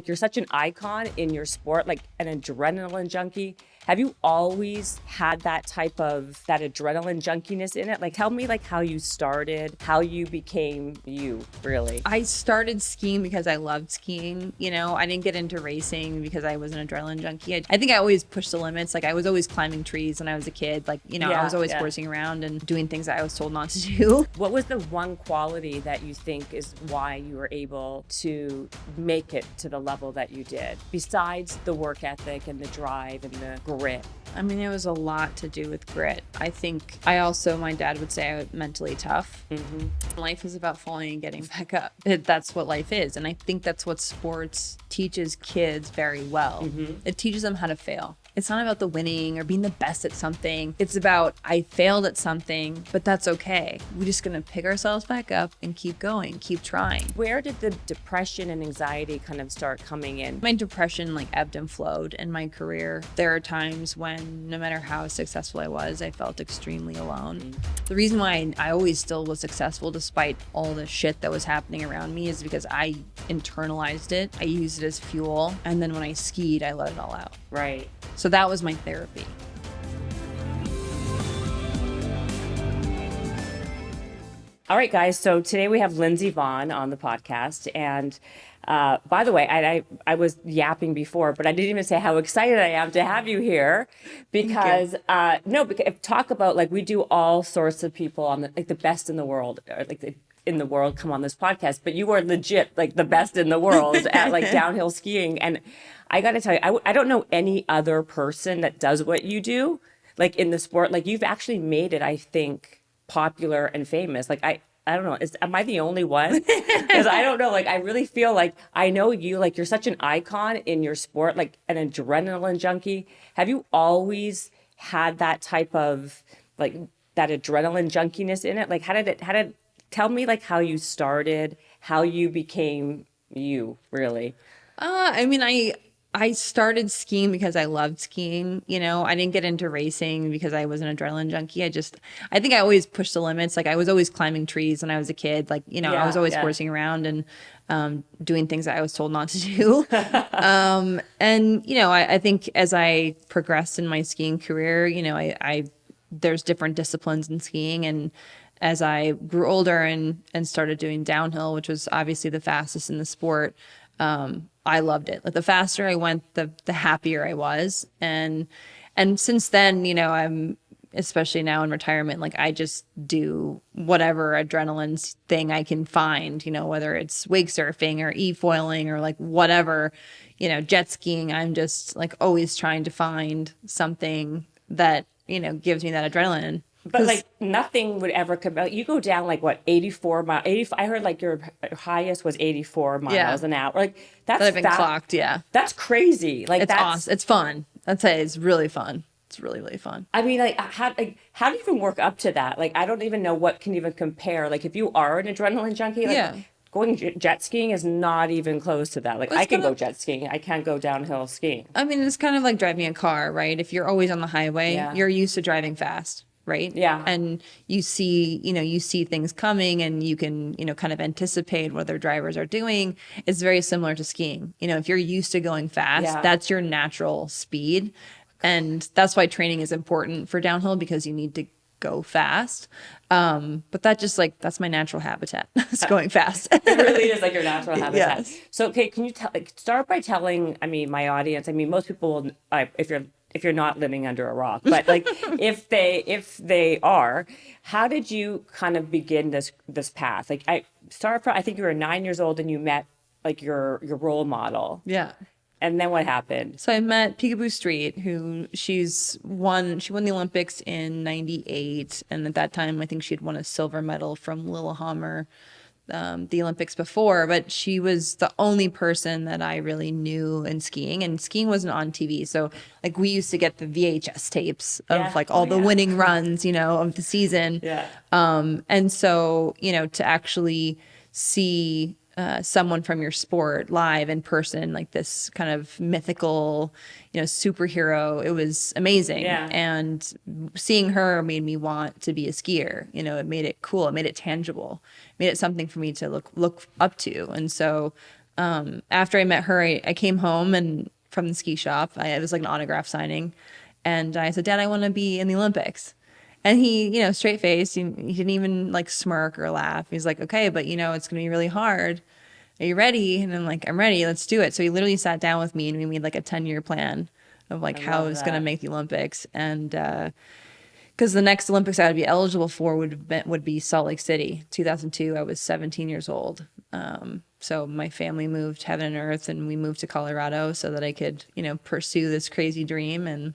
you're such an icon in your sport, like an adrenaline junkie. Have you always had that adrenaline junkiness in it? Like, tell me like how you started, how you became you, really. I started skiing because I loved skiing. You know, I didn't get into racing because I was an adrenaline junkie. I think I always pushed the limits. Like I was always climbing trees when I was a kid. Like, you know, I was always horsing around and doing things that I was told not to do. What was the one quality that you think is why you were able to make it to the level that you did, besides the work ethic and the drive and the grit? I mean, it was a lot to do with grit. I think my dad would say I was mentally tough. Mm-hmm. Life is about falling and getting back up. That's what life is. And I think that's what sports teaches kids very well. Mm-hmm. It teaches them how to fail. It's not about the winning or being the best at something. It's about, I failed at something, but that's okay. We're just gonna pick ourselves back up and keep going, keep trying. Where did the depression and anxiety kind of start coming in? My depression like ebbed and flowed in my career. There are times when no matter how successful I was, I felt extremely alone. Mm-hmm. The reason why I always still was successful despite all the shit that was happening around me is because I internalized it. I used it as fuel. And then when I skied, I let it all out. Right. So that was my therapy. All right, guys. So today we have Lindsey Vonn on the podcast. And by the way, I was yapping before, but I didn't even say how excited I am to have you here because, talk about like we do all sorts of people on the best in the world, or like in the world come on this podcast, but you are legit like the best in the world at like downhill skiing. And I got to tell you, I don't know any other person that does what you do, like in the sport. Like you've actually made it, I think, popular and famous. Like I don't know, am I the only one? Because I don't know, like I really feel like I know you, like you're such an icon in your sport, like an adrenaline junkie. Have you always had that type of like that adrenaline junkiness in it? Like how did tell me like how you started, how you became you, really? I mean, I started skiing because I loved skiing. You know, I didn't get into racing because I was an adrenaline junkie. I think I always pushed the limits. Like I was always climbing trees when I was a kid. Like, you know, I was always horsing around and doing things that I was told not to do. And, you know, I think as I progressed in my skiing career, you know, there's different disciplines in skiing. And as I grew older and started doing downhill, which was obviously the fastest in the sport, I loved it. Like the faster I went, the happier I was. And since then, you know, I'm especially now in retirement, like I just do whatever adrenaline thing I can find, you know, whether it's wake surfing or e-foiling or like whatever, you know, jet skiing. I'm just like always trying to find something that, you know, gives me that adrenaline. But like nothing would ever come out. You go down like what, 84 miles? I heard like your highest was 84 miles an hour. Like that's I've been clocked. Yeah, that's crazy. Like it's awesome. It's fun. I'd say it's really fun. It's really, really fun. I mean, like how do you even work up to that? Like I don't even know what can even compare. Like if you are an adrenaline junkie, like going jet skiing is not even close to that. Like I can go jet skiing. I can't go downhill skiing. I mean, it's kind of like driving a car, right? If you're always on the highway, you're used to driving fast. Right. Yeah. And you see things coming and you can, you know, kind of anticipate what their drivers are doing. It's very similar to skiing. You know, if you're used to going fast, that's your natural speed. And that's why training is important for downhill because you need to go fast. But that's my natural habitat. It's going fast. It really is like your natural habitat. Yes. So, okay, can you start by telling, my audience, most people will, if you're not living under a rock, but like if they are, how did you kind of begin this path? Like I think you were 9 years old and you met like your role model. Yeah. And then what happened? So I met Peekaboo Street, who she won the Olympics in 98. And at that time, I think she had won a silver medal from Lillehammer, the Olympics before, but she was the only person that I really knew in skiing, and skiing wasn't on TV. So like we used to get the VHS tapes of like all the winning runs, you know, of the season. Yeah. And so, you know, to actually see someone from your sport live in person, like this kind of mythical, you know, superhero, it was amazing. Yeah. And seeing her made me want to be a skier. You know, it made it cool. It made it tangible. It made it something for me to look up to. And so after I met her, I came home and from the ski shop, it was like an autograph signing. And I said, Dad, I want to be in the Olympics. And he, straight faced, he didn't even like smirk or laugh. He's like, okay, but it's going to be really hard. Are you ready? And I'm like, I'm ready. Let's do it. So he literally sat down with me and we made like a 10-year plan of like how I was going to make the Olympics. And, because the next Olympics I would be eligible for would be Salt Lake City, 2002. I was 17 years old. So my family moved heaven and earth, and we moved to Colorado so that I could, pursue this crazy dream, and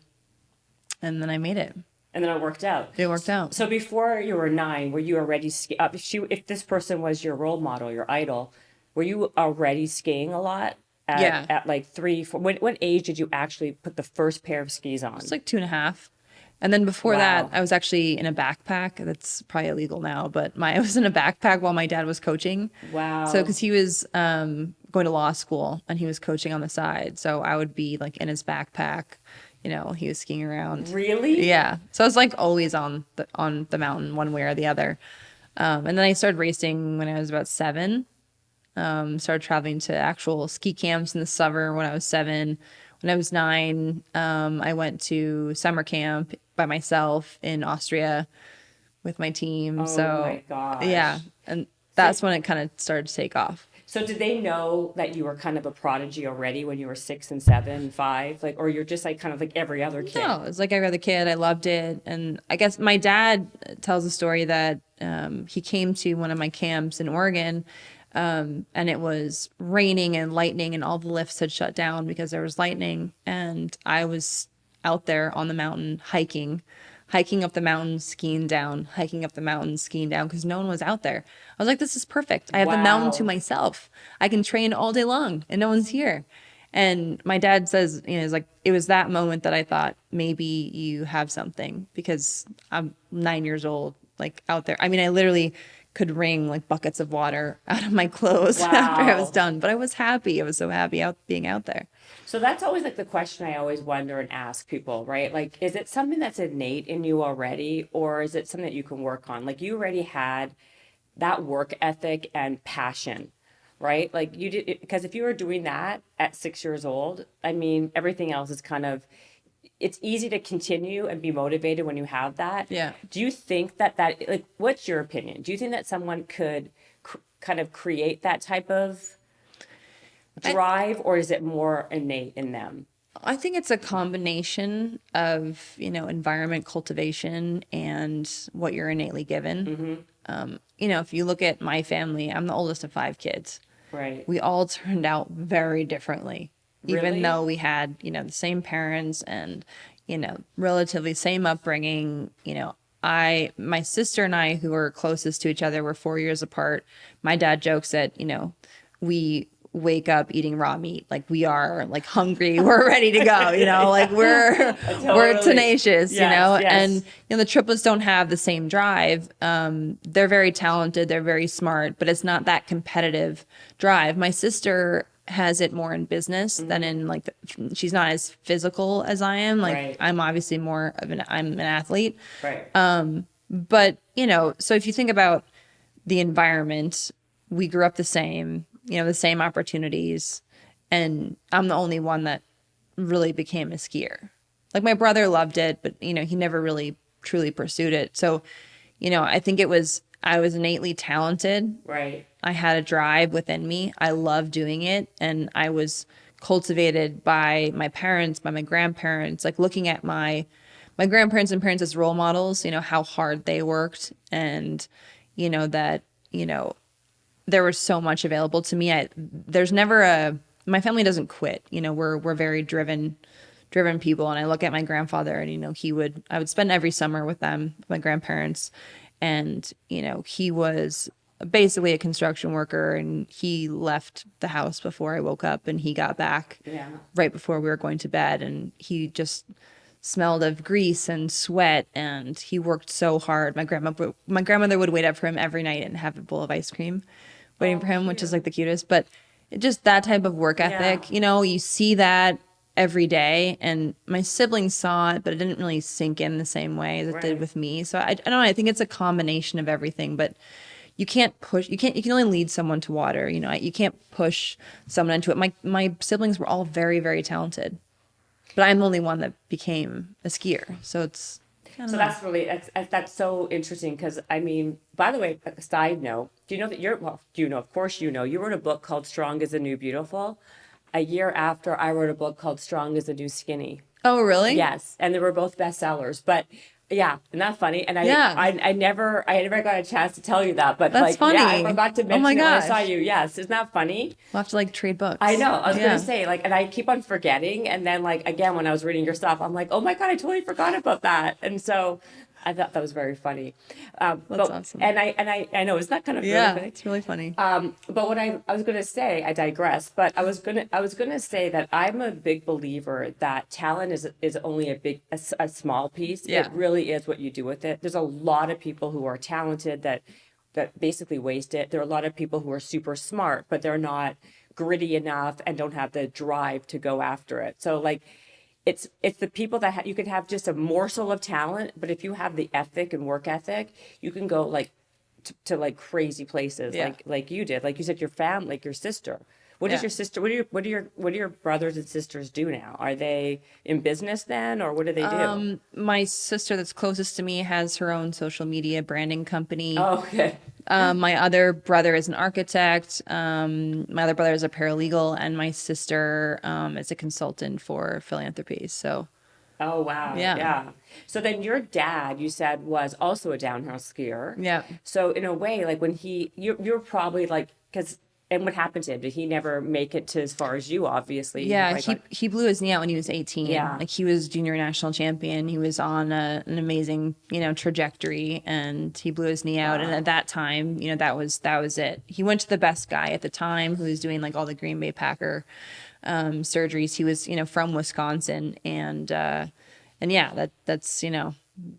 then I made it. And then it worked out. It worked out. So before you were 9, were you already if this person was your role model, your idol, were you already skiing a lot? At like 3, 4. What age did you actually put the first pair of skis on? It's like 2.5. And then before that, I was actually in a backpack. That's probably illegal now, but I was in a backpack while my dad was coaching. Wow. So because he was going to law school and he was coaching on the side. So I would be like in his backpack, he was skiing around. Really? Yeah. So I was like always on the mountain one way or the other. And then I started racing when I was about 7. Started traveling to actual ski camps in the summer when I was 7. When I was 9, I went to summer camp by myself in Austria with my team. Oh my gosh. Yeah. And that's when it kind of started to take off. So did they know that you were kind of a prodigy already when you were 6 and 7 and 5? Like, or you're just like kind of like every other kid? No, it's like every other kid. I loved it. And I guess my dad tells a story that he came to one of my camps in Oregon, and it was raining and lightning and all the lifts had shut down because there was lightning. And I was out there on the mountain hiking up the mountain, skiing down, hiking up the mountain, skiing down, because no one was out there. I was like, this is perfect. I have the mountain to myself. I can train all day long and no one's here. And my dad says, it's like, it was that moment that I thought maybe you have something, because I'm 9 years old, like out there. I mean, I literally could wring like buckets of water out of my clothes after I was done, but I was happy. I was so happy being out there. So that's always like the question I always wonder and ask people, right? Like, is it something that's innate in you already, or is it something that you can work on? Like, you already had that work ethic and passion, right? Like you did, because if you were doing that at 6 years old, I mean, everything else is kind of, it's easy to continue and be motivated when you have that. Yeah. Do you think that like, what's your opinion? Do you think that someone could kind of create that type of drive, or is it more innate in them? I think it's a combination of, environment cultivation and what you're innately given. Mm-hmm. If you look at my family, I'm the oldest of 5 kids. Right. We all turned out very differently, Really? even though we had, the same parents and, relatively same upbringing. My sister and I, who were closest to each other, were 4 years apart. My dad jokes that, we wake up eating raw meat, like we are like hungry, we're ready to go, like we're tenacious. Yes. And the triplets don't have the same drive. They're very talented, they're very smart, but it's not that competitive drive. My sister has it more in business than in like she's not as physical as I am. Like Right. I'm obviously more of I'm an athlete. Right. But so if you think about the environment, we grew up the same, the same opportunities, and I'm the only one that really became a skier. Like my brother loved it, but he never really truly pursued it. So, I think I was innately talented. Right. I had a drive within me. I loved doing it, and I was cultivated by my parents, by my grandparents, like looking at my grandparents and parents as role models, how hard they worked, and that there was so much available to me. My family doesn't quit. We're very driven people. And I look at my grandfather, and, I would spend every summer with them, my grandparents. And, he was basically a construction worker, and he left the house before I woke up, and he got back right before we were going to bed. And he just smelled of grease and sweat, and he worked so hard. My grandmother would wait up for him every night and have a bowl of ice cream waiting for him, cute. which is like the cutest. But just that type of work ethic, you see that every day. And my siblings saw it, but it didn't really sink in the same way as it did with me. So I don't know. I think it's a combination of everything. But, you can't push, you can only lead someone to water. You know, you can't push someone into it. My siblings were all very, very talented, but I'm the only one that became a skier. So it's, I don't So know. that's so interesting because I mean, by the way, a side note, do you know that of course you wrote a book called Strong is the New Beautiful a year after I wrote a book called Strong is the New Skinny. Oh, really? Yes, and they were both bestsellers. But yeah, isn't that funny? And Yeah. I never got a chance to tell you that. But That's like, yeah, I funny. forgot to Oh my mention it when I saw gosh. you. Yes, isn't that funny? We'll have to like trade I books. know. I was gonna Yeah. say like, and I keep on forgetting. And then like again, when I was reading your stuff, I'm like, oh my God, I totally forgot about that. And so I thought that was very funny. That's But awesome. I know, isn't that kind of really Yeah, funny? it's really funny. But what I was gonna say, I digress. But I was gonna say that I'm a big believer that talent is only a small piece. Yeah. It really is what you do with it. There's a lot of people who are talented that basically waste it. There are a lot of people who are super smart, but they're not gritty enough and don't have the drive to go after it. So like it's the people that you could have just a morsel of talent, but if you have the ethic and work ethic, you can go like to like crazy places, Yeah. like you did. Like you said, your family, like your sister. What Yeah. is your sister? What do your brothers and sisters do now? Are they in business then, or what do they do? My sister that's closest to me has her own social media branding company. Oh, okay. My other brother is an architect. My other brother is a paralegal, and my sister is a consultant for philanthropy. So, Oh, wow. yeah. Yeah. So then your dad, you said, was also a downhill skier. Yeah. So in a way, like when you're probably like, because, and what happened to him? Did he never make it to as far as you, obviously? Yeah, Like, he blew his knee out when he was 18. Yeah. Like he was junior national champion. He was on an amazing, trajectory, and he blew his knee out. And at that time, that was it. He went to the best guy at the time who was doing like all the Green Bay Packer surgeries. He was, from Wisconsin, and yeah,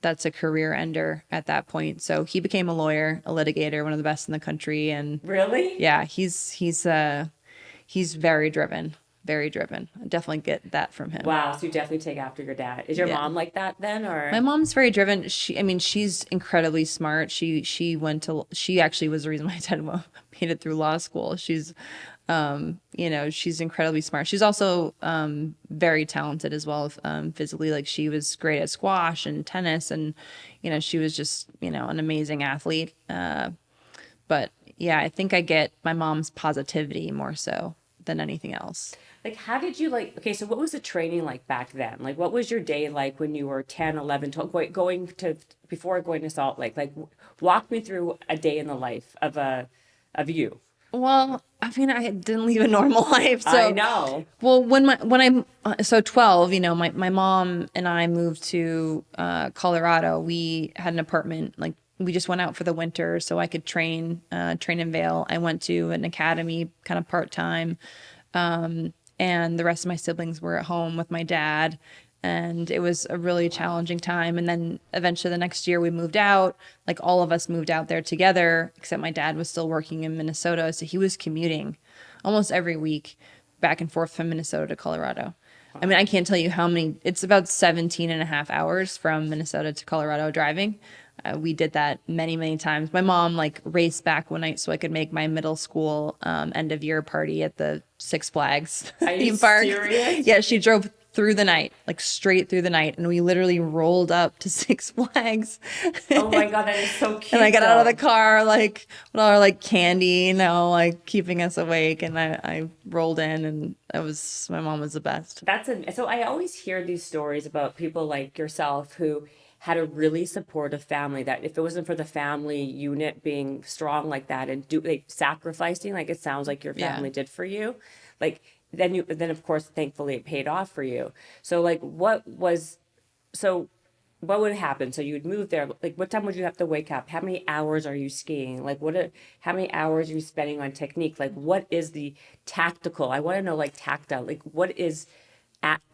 that's a career ender at that point. So he became a lawyer, a litigator, one of the best in the country, and really? yeah, he's very driven, very driven. I definitely get that from him. Wow. So you definitely take after your dad. Is your Yeah. mom like that then, or? My mom's very driven. She's incredibly smart. She actually was the reason my dad made it through law school. She's she's incredibly smart. She's also very talented as well, physically. Like she was great at squash and tennis, and she was just an amazing athlete. But yeah, I think I get my mom's positivity more so than anything else. Like, how did you okay, so what was the training like back then? Like, what was your day like when you were 10, 11, 12, going to, before going to Salt Lake? Like, walk me through a day in the life of you. Well, I mean, I didn't lead a normal life. So, I know. well, when I'm so 12, my mom and I moved to Colorado. We had an apartment. Like we just went out for the winter so I could train in Vail. I went to an academy kind of part time, and the rest of my siblings were at home with my dad. And it was a really challenging time. And then eventually the next year we moved out. Like all of us moved out there together, except my dad was still working in Minnesota. So he was commuting almost every week back and forth from Minnesota to Colorado. I mean, I can't tell you how many, it's about 17 and a half hours from Minnesota to Colorado driving. We did that many, many times. My mom like raced back one night so I could make my middle school end of year party at the Six Flags theme park. Serious? Yeah, she drove through the night, like straight through the night, and we literally rolled up to Six Flags. Oh my God, that is so cute. And I got out of the though. car like with all our like candy, like keeping us awake, and I rolled in, and my mom was the best. So I always hear these stories about people like yourself who had a really supportive family that if it wasn't for the family unit being strong like that and sacrificing like it sounds like your family did for you, like then of course thankfully it paid off for you. So like what would happen? So you'd move there. Like, what time would you have to wake up? How many hours are you skiing? Like, how many hours are you spending on technique? Like, what is the tactical? I want to know, like, tactile. Like, what is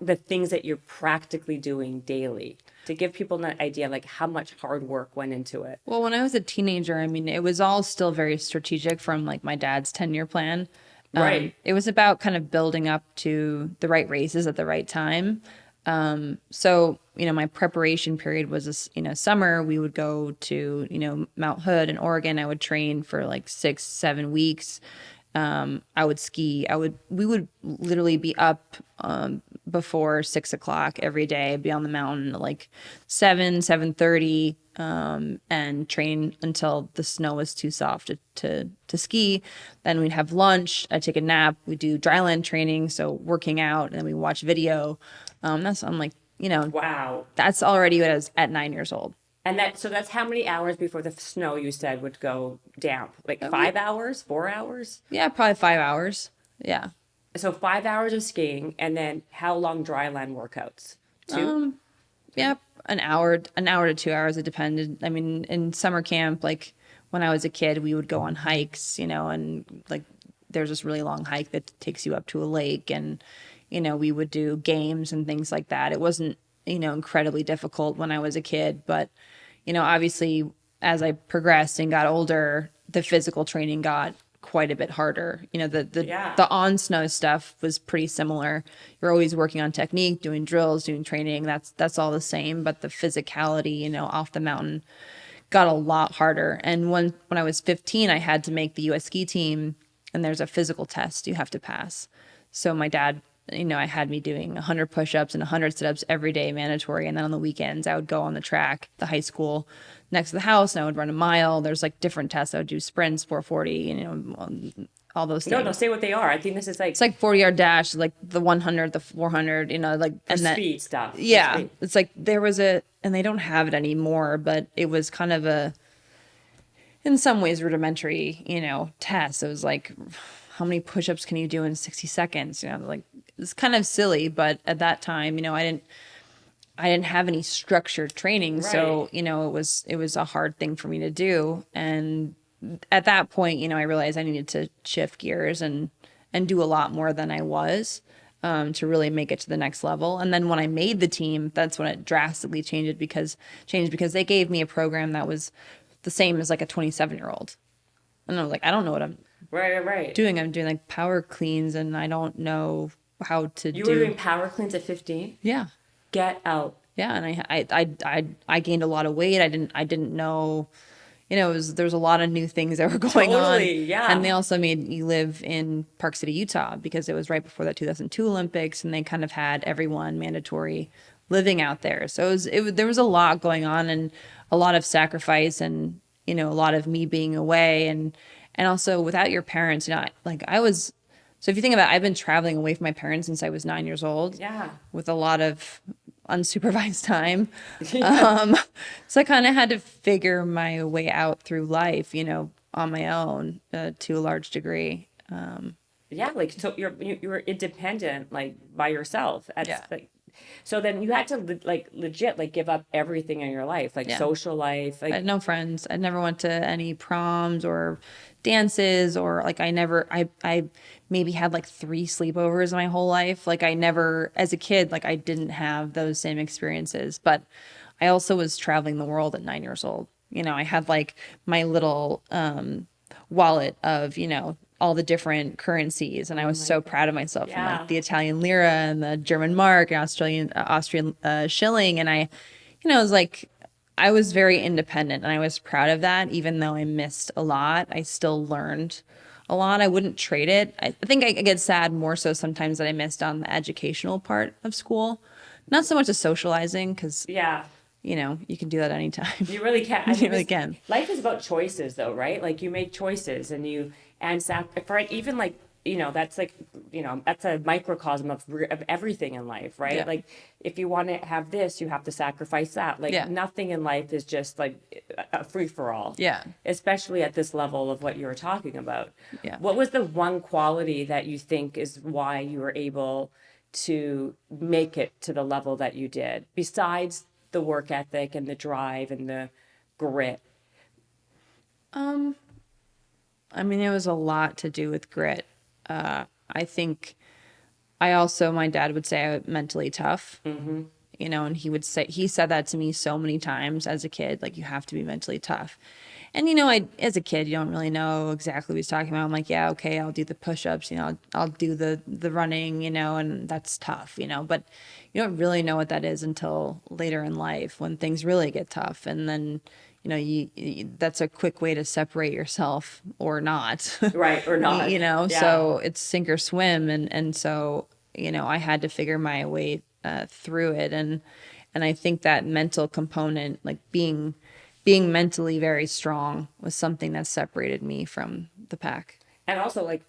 the things that you're practically doing daily to give people an idea, like, how much hard work went into it? Well, when I was a teenager, I mean, it was all still very strategic from like my dad's 10-year plan. Right. It was about kind of building up to the right races at the right time. So, my preparation period was this, summer. We would go to, Mount Hood in Oregon. I would train for like 6-7 weeks. I would ski. We would literally be up before 6 o'clock every day, be on the mountain at like 7:30, and train until the snow was too soft to ski. Then we'd have lunch. I'd take a nap. We do dryland training, so working out, and then we watch video. I'm like, Wow. that's already what I was at 9 years old. And that's how many hours before the snow you said would go down? Like 5 hours, 4 hours? Yeah, probably 5 hours. Yeah. So 5 hours of skiing, and then how long dryland workouts? Two? Yeah, an hour to 2 hours. It depended. I mean, in summer camp, like when I was a kid, we would go on hikes, and like there's this really long hike that takes you up to a lake, and we would do games and things like that. It wasn't, incredibly difficult when I was a kid, but obviously as I progressed and got older, the physical training got quite a bit harder. The on snow stuff was pretty similar. You're always working on technique, doing drills, doing training. That's all the same, but the physicality, off the mountain got a lot harder. And when I was 15, I had to make the US ski team, and there's a physical test you have to pass. So my dad, I had me doing 100 push-ups and 100 sit-ups every day, mandatory. And then on the weekends, I would go on the track, the high school next to the house, and I would run a mile. There's like different tests. I would do sprints, 440, all those things. No, say what they are. I think this is like... It's like 40-yard dash, like the 100, the 400, like... and that speed stuff. Yeah. Speed. It's like there was and they don't have it anymore, but it was kind of in some ways, rudimentary, test. It was like, how many push-ups can you do in 60 seconds? Like, it's kind of silly, but at that time, I didn't have any structured training. Right. So, it was a hard thing for me to do. And at that point, I realized I needed to shift gears and do a lot more than I was, to really make it to the next level. And then when I made the team, that's when it drastically changed because they gave me a program that was the same as like a 27-year-old. And I was like, I don't know what I'm doing. I'm doing like power cleans, and I don't know how to do. You were doing power cleans at 15? Yeah. Get out. Yeah, and I gained a lot of weight. I didn't know, there's a lot of new things that were going on. Totally, yeah. And they also made me live in Park City, Utah, because it was right before the 2002 Olympics, and they kind of had everyone mandatory living out there. So there was a lot going on, and a lot of sacrifice, and a lot of me being away, and also without your parents. Like I was. So if you think about it, I've been traveling away from my parents since I was 9 years old. Yeah. With a lot of unsupervised time. Yeah. So I kind of had to figure my way out through life, on my own, to a large degree. Yeah, like so you were independent, like by yourself. So then you had to legit give up everything in your life, like social life. Like, I had no friends. I never went to any proms or dances, or I maybe had like 3 sleepovers my whole life. Like I never, as a kid, I didn't have those same experiences. But I also was traveling the world at 9 years old. I had like my little wallet of, all the different currencies, and I was so proud of myself. Yeah. From, the Italian lira and the German mark and Austrian shilling, and I was like, I was very independent, and I was proud of that. Even though I missed a lot, I still learned a lot. I wouldn't trade it. I think I get sad more so sometimes that I missed on the educational part of school, not so much the socializing, because you can do that anytime. You really can. You really can. Life is about choices, though, right? Like you make choices, and even that's that's a microcosm of everything in life, right? Yeah. Like if you want to have this, you have to sacrifice that. Like nothing in life is just like a free for all. Yeah. Especially at this level of what you were talking about. Yeah. What was the one quality that you think is why you were able to make it to the level that you did, besides the work ethic and the drive and the grit? I mean, it was a lot to do with grit. I think my dad would say I was mentally tough. Mm-hmm. and he said that to me so many times as a kid, like, you have to be mentally tough. And, as a kid, you don't really know exactly what he's talking about. I'm like, yeah, okay, I'll do the push-ups, I'll do the running, and that's tough, but you don't really know what that is until later in life when things really get tough. And then, that's a quick way to separate yourself or not. Right, or not. Yeah. So it's sink or swim. And so, I had to figure my way through it. And I think that mental component, like being mentally very strong, was something that separated me from the pack. And also, like,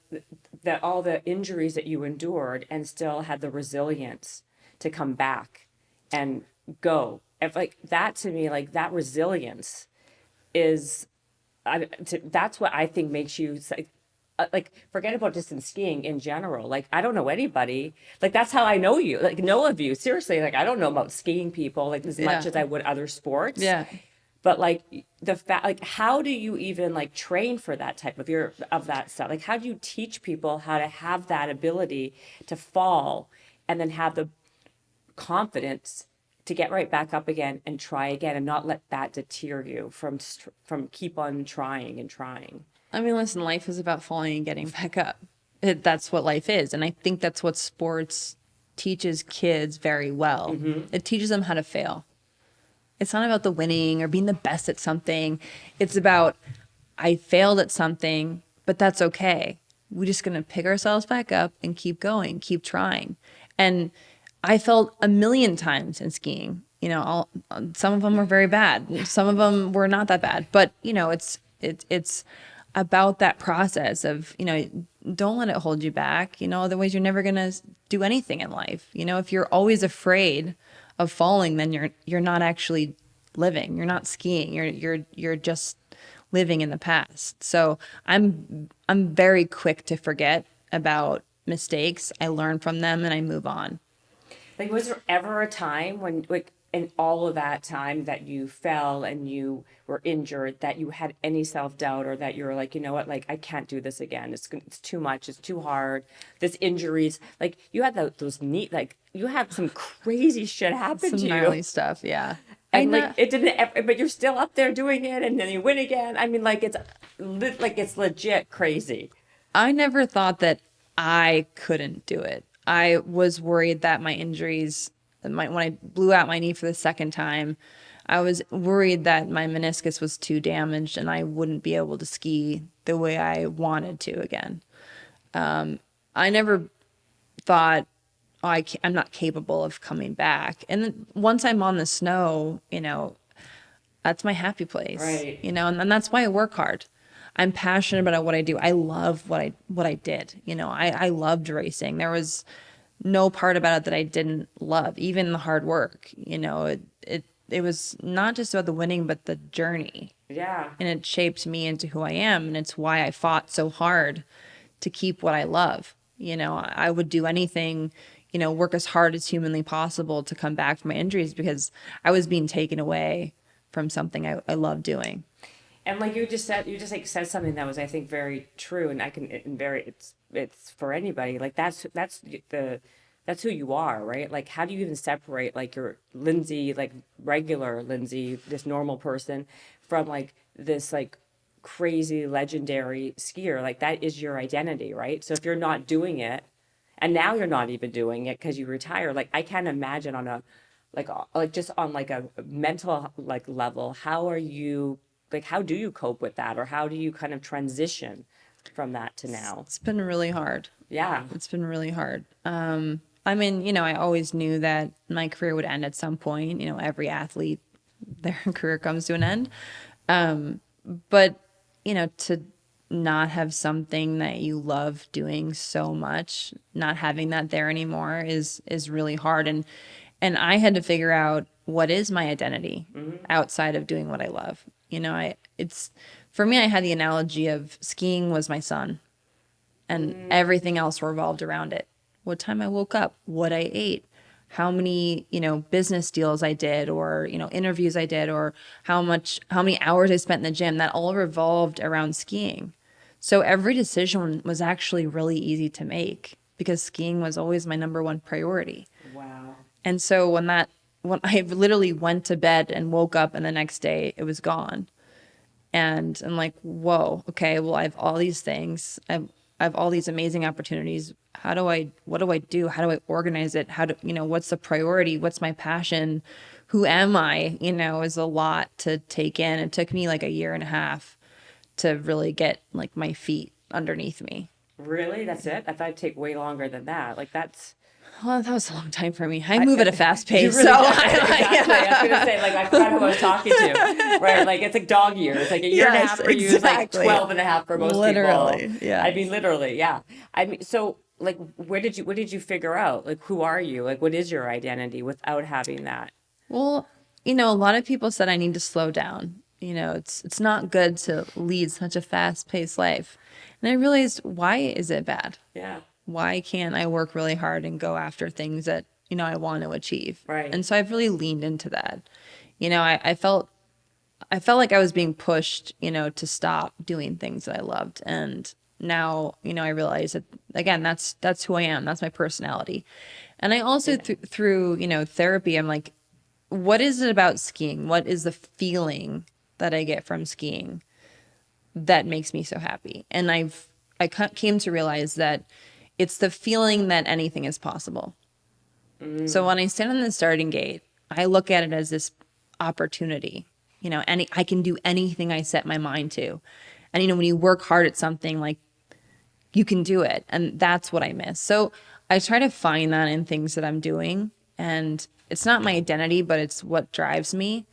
that all the injuries that you endured and still had the resilience to come back and go. If, like, that to me, like, that resilience is, that's what I think makes you, like, forget about just in skiing in general. Like, I don't know anybody, like, that's how I know you, like, know of you. Seriously, like, I don't know about skiing people, like, as much as I would other sports. Yeah. But like the fact, like, how do you even like train for that type of that stuff? Like, how do you teach people how to have that ability to fall and then have the confidence to get right back up again and try again and not let that deter you from keep on trying and trying? I mean, listen, life is about falling and getting back up. That's what life is. And I think that's what sports teaches kids very well. It teaches them how to fail. It's not about the winning or being the best at something. It's about, I failed at something, but that's okay. We're just going to pick ourselves back up and keep going, keep trying. And I felt a million times in skiing. Some of them were very bad. Some of them were not that bad. But, it's about that process of, don't let it hold you back. Otherwise you're never going to do anything in life. If you're always afraid of falling, then you're not actually living. You're not skiing. You're just living in the past. So I'm very quick to forget about mistakes. I learn from them and I move on. Like, was there ever a time when, like, in all of that time that you fell and you were injured, that you had any self-doubt, or that you were like, you know what, like, I can't do this again. It's too much. It's too hard. This injuries, like, you had those neat, like, you had some crazy shit happen to Some you. gnarly stuff, yeah. And like, it didn't ever, but you're still up there doing it, and then you win again. I mean, like, it's legit crazy. I never thought that I couldn't do it. I was worried that my injuries, when I blew out my knee for the second time, I was worried that my meniscus was too damaged and I wouldn't be able to ski the way I wanted to again. I never thought, oh, I'm not capable of coming back. And then once I'm on the snow, that's my happy place. Right. And that's why I work hard. I'm passionate about what I do. I love what I did. I loved racing. There was no part about it that I didn't love, even the hard work. It was not just about the winning, but the journey. Yeah. And it shaped me into who I am. And it's why I fought so hard to keep what I love. I would do anything, work as hard as humanly possible to come back from my injuries, because I was being taken away from something I love doing. And like you just like said something that was, I think, very true, and it's for anybody. Like, that's who you are, right? Like, how do you even separate like your Lindsey, like regular Lindsey, this normal person, from like this like crazy legendary skier? Like, that is your identity, right? So if you're not doing it, and now you're not even doing it because you retire, like, I can't imagine on a like just on like a mental like level, how are you, like, how do you cope with that, or how do you kind of transition from that to now? It's been really hard. Yeah. It's been really hard. I mean, I always knew that my career would end at some point. Every athlete, their career comes to an end. But, to not have something that you love doing so much, not having that there anymore is really hard. And I had to figure out, what is my identity outside of doing what I love. For me, I had the analogy of skiing was my son, and everything else revolved around it. What time I woke up, what I ate, how many, business deals I did, or, interviews I did, or how many hours I spent in the gym, that all revolved around skiing. So every decision was actually really easy to make, because skiing was always my number one priority. Wow. And so when that when I literally went to bed and woke up and the next day it was gone. And I'm like, whoa, okay, well, I have all these things. I have all these amazing opportunities. What do I do? How do I organize it? What's the priority? What's my passion? Who am I? Is a lot to take in. It took me like a year and a half to really get like my feet underneath me. Really? That's it? I thought it'd take way longer than that. Like that's Well, that was a long time for me. I move at a fast pace. really So exactly. I was gonna say, like, I forgot who I was talking to. Right? Like it's like dog years. Like a year and a half for you is like 12 and a half for most literally, people. yeah. I mean, literally, yeah. I mean, so like what did you figure out? Like who are you? Like what is your identity without having that? Well, a lot of people said I need to slow down. It's not good to lead such a fast-paced life. And I realized, why is it bad? Yeah. Why can't I work really hard and go after things that, I want to achieve? Right. And so I've really leaned into that. I felt like I was being pushed, to stop doing things that I loved. And now, I realize that, again, that's who I am. That's my personality. And I also, through, therapy, I'm like, what is it about skiing? What is the feeling that I get from skiing that makes me so happy? And I came to realize that it's the feeling that anything is possible. So when I stand on the starting gate, I look at it as this opportunity. I can do anything I set my mind to. And, when you work hard at something, like, you can do it. And that's what I miss. So I try to find that in things that I'm doing. And it's not my identity, but it's what drives me.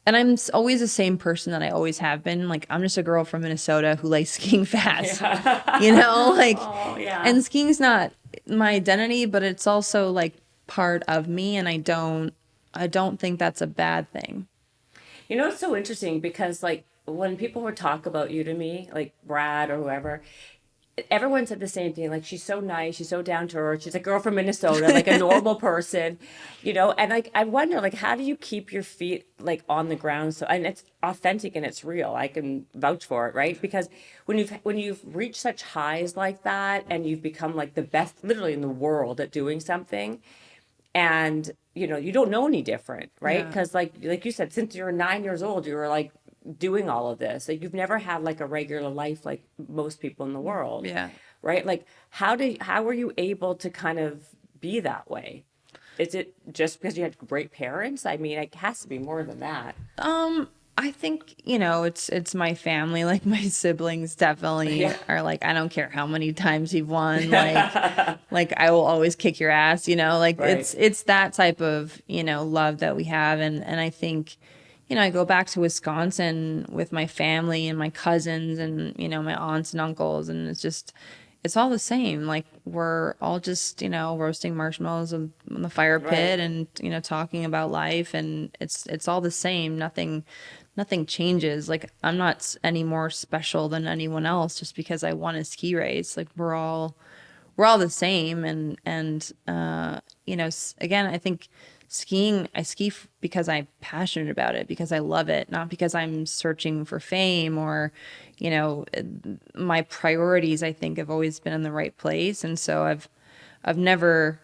And I'm always the same person that I always have been. Like, I'm just a girl from Minnesota who likes skiing fast, Oh, yeah. and skiing's not my identity, but it's also like part of me. And I don't think that's a bad thing. It's so interesting because like when people would talk about you to me, like Brad or whoever, everyone said the same thing. Like she's so nice, she's so down to earth, she's a girl from Minnesota, like a normal person, and like I wonder, like, how do you keep your feet like on the ground? So, and it's authentic and it's real. I can vouch for it, right? Because when you've reached such highs like that and you've become like the best literally in the world at doing something, and you don't know any different, right? Yeah. Because like you said, since you were 9 years old, you were like doing all of this. Like you've never had like a regular life like most people in the world. Yeah. Right? Like how were you able to kind of be that way? Is it just because you had great parents? I mean, it has to be more than that. I think, it's my family. Like, my siblings definitely are like, I don't care how many times you've won. Like I will always kick your ass, like Right. it's that type of, love that we have. And I think, I go back to Wisconsin with my family and my cousins and, my aunts and uncles. And it's all the same. Like, we're all just, roasting marshmallows on the fire pit and, talking about life. And it's all the same. Nothing changes. Like, I'm not any more special than anyone else just because I won a ski race. Like, we're all the same. And again, I think skiing, I ski because I'm passionate about it, because I love it, not because I'm searching for fame or, my priorities, I think, have always been in the right place. And so I've never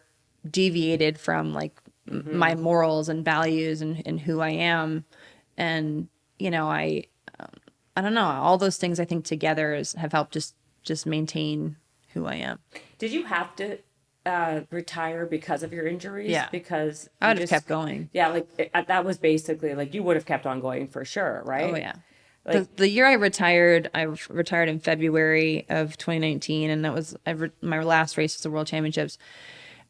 deviated from like my morals and values and who I am. And, I don't know, all those things I think together have helped just maintain who I am. Did you have to retire because of your injuries? Yeah. Because I you would have kept going. Yeah, like that was basically like you would have kept on going for sure, right? Oh, yeah. Like The year I retired in February of 2019, and that was my last race was the World Championships.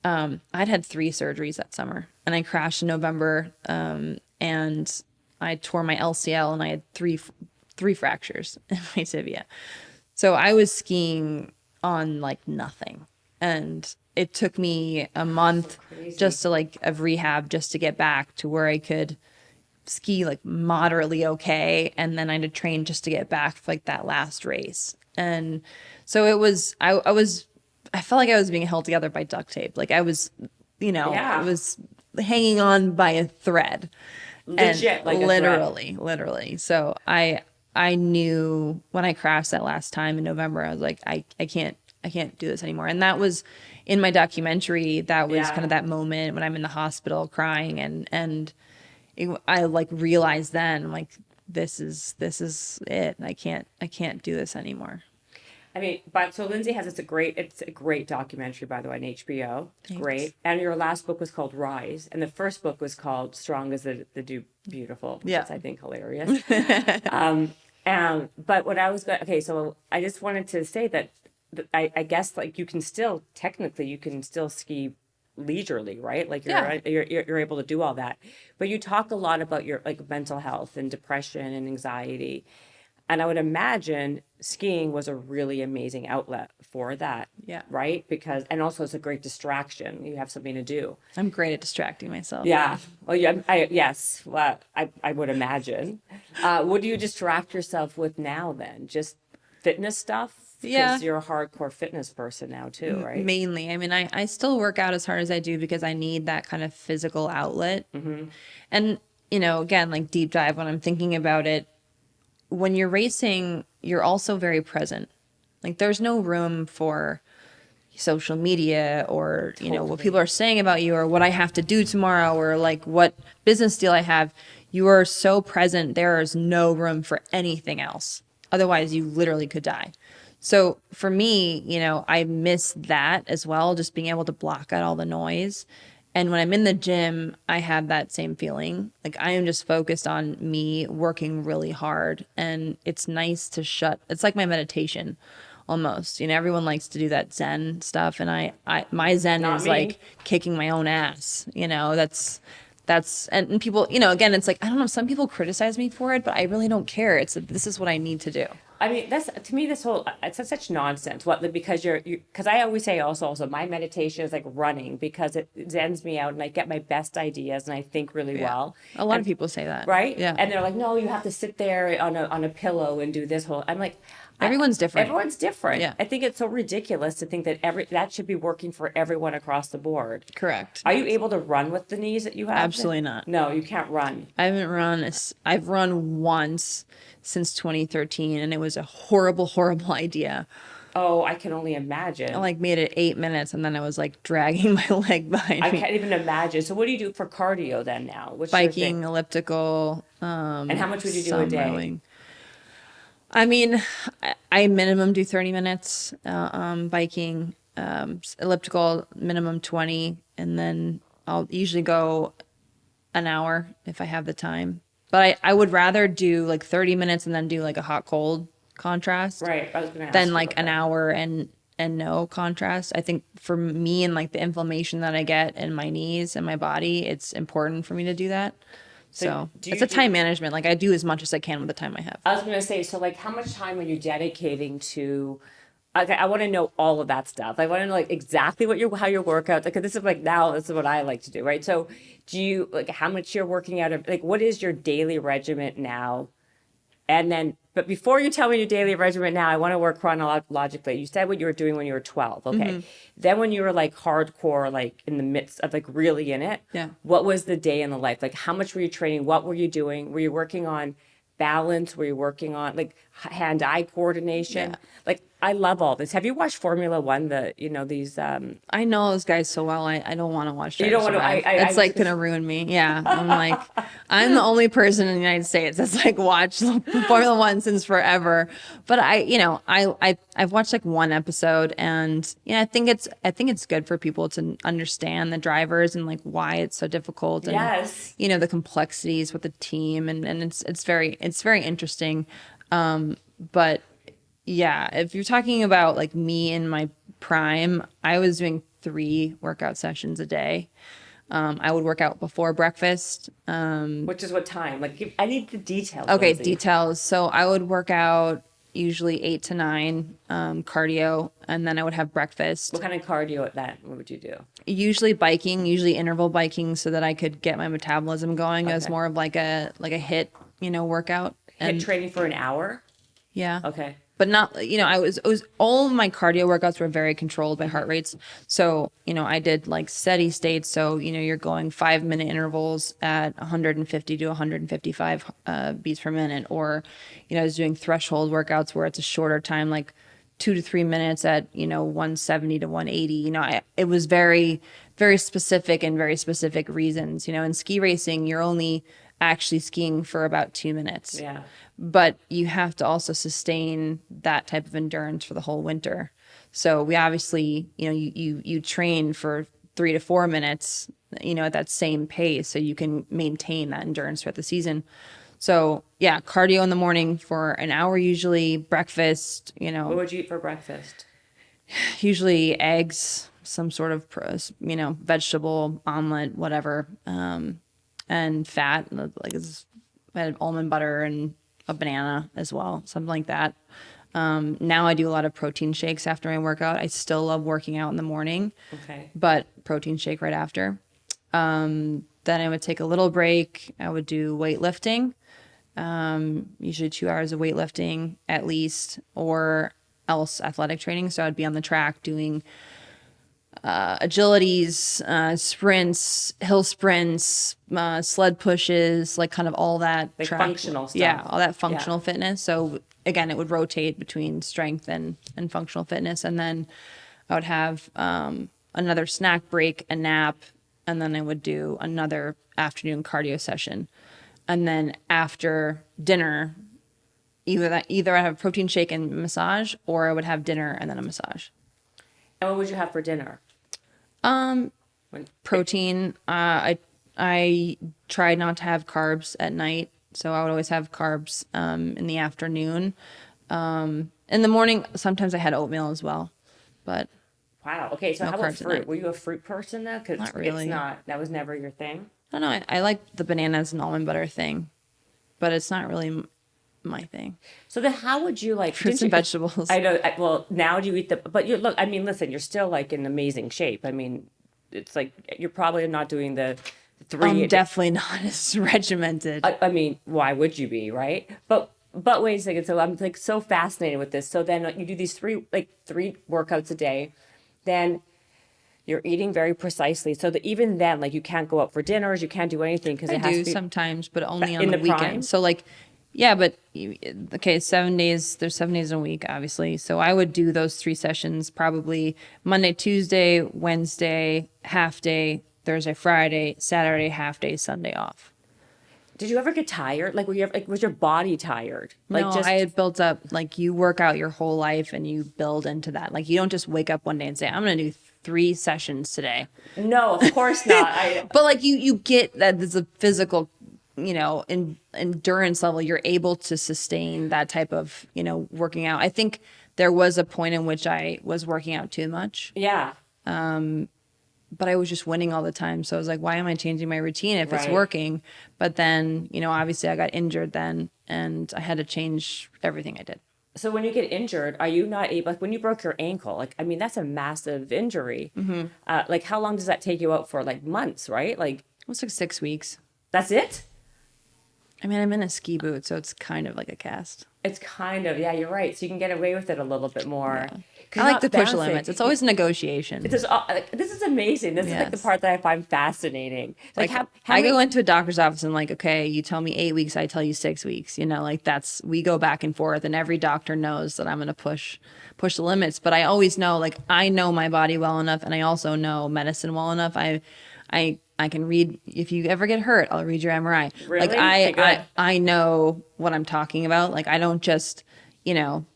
I'd had 3 surgeries that summer, and I crashed in November, and I tore my LCL, and I had three fractures in my tibia. So I was skiing on like nothing, and it took me a month just to like of rehab just to get back to where I could ski like moderately okay, and then I had to train just to get back for like that last race. And so it was I felt like I was being held together by duct tape. Like I was, Yeah. I was hanging on by a thread. legit, And like a threat. literally. So I knew when I crashed that last time in November, I was like, I can't do this anymore. And that was, in my documentary, that was Yeah. kind of that moment when I'm in the hospital crying, I like realized then, like, this is it. I can't do this anymore. I mean, but so Lindsay has it's a great documentary, by the way, on HBO. It's Thanks. great. And your last book was called Rise, and the first book was called Strong as the Do Beautiful, which Yeah. is, I think, hilarious. But what I was going, okay, so I just wanted to say that I guess like technically you can still ski leisurely, right? Like Yeah. you're able to do all that, but you talk a lot about your like mental health and depression and anxiety. And I would imagine skiing was a really amazing outlet for that. Yeah. Right? Because, and also it's a great distraction. You have something to do. I'm great at distracting myself. Yeah. Well, yeah, yes. Well, I would imagine. What do you distract yourself with now then? Just fitness stuff? Yeah. Because you're a hardcore fitness person now too, right? Mainly. I mean, I still work out as hard as I do because I need that kind of physical outlet. And, again, like deep dive when I'm thinking about it, when you're racing, you're also very present. Like there's no room for social media or, what people are saying about you or what I have to do tomorrow or like what business deal I have. You are so present. There is no room for anything else. Otherwise, you literally could die. So for me, I miss that as well, just being able to block out all the noise. And when I'm in the gym, I have that same feeling. Like I am just focused on me working really hard. And it's nice to it's like my meditation almost. Everyone likes to do that Zen stuff. And my Zen Not is me. like kicking my own ass. And people, again, it's like, I don't know, some people criticize me for it, but I really don't care. This is what I need to do. I mean, that's to me. This whole it's such nonsense. Because because I always say also my meditation is like running because it zens me out and I get my best ideas and I think really well. A lot of people say that. Right? Yeah. And they're like, no, you have to sit there on a pillow and do this whole. I'm like, Everyone's different. Everyone's different. Yeah. I think it's so ridiculous to think that that should be working for everyone across the board. Correct. Are you able to run with the knees that you have? Absolutely not. No, you can't run. I haven't run. I've run once since 2013, and it was a horrible, horrible idea. Oh, I can only imagine. I like made it 8 minutes, and then I was like dragging my leg behind I me. can't even imagine. So what do you do for cardio then now? What's your Biking, thing? elliptical. And how much would you do a some day? rowing. I mean, I minimum do 30 minutes biking, elliptical minimum 20, and then I'll usually go an hour if I have the time. But I would rather do like 30 minutes and then do like a hot cold contrast. Right. I was going to ask Than you like about an that. hour and no contrast. I think for me and like the inflammation that I get in my knees and my body, it's important for me to do that. So do it's you a time management. Like I do as much as I can with the time I have. I was going to say, so like how much time are you dedicating to okay, I want to know all of that stuff. I want to know like exactly how your workouts, like this is like now this is what I like to do, right? So do you like how much you're working out of like what is your daily regimen now? And then but before you tell me your daily regimen now, I want to work chronologically. You said what you were doing when you were 12. Okay. Then when you were like hardcore, like in the midst of like really in it, Yeah. what was the day in the life? Like how much were you training? What were you doing? Were you working on balance? Were you working on like hand-eye coordination? Yeah. Like I love all this. Have you watched Formula One? These I know those guys so well. I don't want to watch. You don't want to. It's like gonna ruin me. Yeah, I'm like, I'm the only person in the United States that's like watched Formula One since forever. But I've watched like one episode, and I think it's good for people to understand the drivers and like why it's so difficult. And, Yes. the complexities with the team, and it's very interesting. But yeah, if you're talking about like me in my prime, I was doing 3 workout sessions a day. I would work out before breakfast. Which is what time? Like I need the details. Okay, Lindsay. details. So I would work out usually 8 to 9 cardio, and then I would have breakfast. What kind of cardio at that? What would you do? Usually biking, usually interval biking, so that I could get my metabolism going as Okay. more of like a HIIT, workout. Hit training for an hour? Yeah. Okay. But not, it was all of my cardio workouts were very controlled by heart rates. So, I did like steady states. So, you're going 5-minute intervals at 150 to 155 beats per minute. Or, I was doing threshold workouts where it's a shorter time, like 2 to 3 minutes at, 170 to 180. It was very, very specific and very specific reasons. In ski racing, you're only actually skiing for about 2 minutes. Yeah. But you have to also sustain that type of endurance for the whole winter. So we obviously, you train for 3 to 4 minutes, at that same pace so you can maintain that endurance throughout the season. So yeah, cardio in the morning for an hour, usually breakfast, What would you eat for breakfast? usually eggs, some sort of, vegetable, omelet, whatever. And fat, like I had almond butter and a banana as well, something like that. Now I do a lot of protein shakes after my workout. I still love working out in the morning, Okay. but protein shake right after. Then I would take a little break. I would do weightlifting, usually 2 hours of weightlifting at least, or else athletic training. So I'd be on the track doing agilities, sprints, hill sprints, sled pushes, like kind of all that Like track. functional stuff. Yeah, all that functional fitness. So again, it would rotate between strength and functional fitness. And then I would have another snack break, a nap, and then I would do another afternoon cardio session. And then after dinner, either I have a protein shake and massage, or I would have dinner and then a massage. And what would you have for dinner? Protein. I try not to have carbs at night, so I would always have carbs in the afternoon. In the morning, sometimes I had oatmeal as well, but Wow. Okay. So No how about carbs at fruit? night. Were you a fruit person though? Because Not really. that was never your thing. I don't know. I like the bananas and almond butter thing, but it's not really my thing. So then how would you like Fruits didn't and you- vegetables. I know. Well, now do you eat but you look, I mean, listen, you're still like in amazing shape. I mean, it's like you're probably not doing the three. I'm definitely not as regimented. I mean, why would you be, right? But wait a second. So I'm like so fascinated with this. So then you do these three workouts a day, then you're eating very precisely. So that even then, like you can't go out for dinners, you can't do anything because I it has do to be sometimes, but only on in the the prime? weekends. So like, yeah, but okay, 7 days. There's 7 days in a week, obviously. So I would do those 3 sessions probably Monday, Tuesday, Wednesday, half day, Thursday, Friday, Saturday, half day, Sunday off. Did you ever get tired? Like, was your body tired? No, I had built up, like you work out your whole life and you build into that. Like you don't just wake up one day and say, I'm going to do 3 sessions today. No, of course not. But like you get that there's a physical, endurance level. You're able to sustain that type of, working out. I think there was a point in which I was working out too much, Yeah. but I was just winning all the time. So I was like, why am I changing my routine if it's Right. working? But then, obviously I got injured then and I had to change everything I did. So when you get injured, are you not able, like when you broke your ankle, like, I mean, that's a massive injury. Mm-hmm. Like how long does that take you out for? Like months, right? Like It was like 6 weeks. that's it? I mean, I'm in a ski boot, so it's kind of like a cast. It's kind of, yeah, you're right. So you can get away with it a little bit more. 'Cause I you're like not to push the bouncing. limits. It's always a negotiation. This is amazing. This is like the Yes. part that I find fascinating. Like how I many- go into a doctor's office and like, okay, you tell me 8 weeks, I tell you 6 weeks. Like we go back and forth, and every doctor knows that I'm going to push the limits. But I always know, like, I know my body well enough, and I also know medicine well enough. I can read. If you ever get hurt, I'll read your MRI. Really? Like Okay, good. I know what I'm talking about. Like I don't just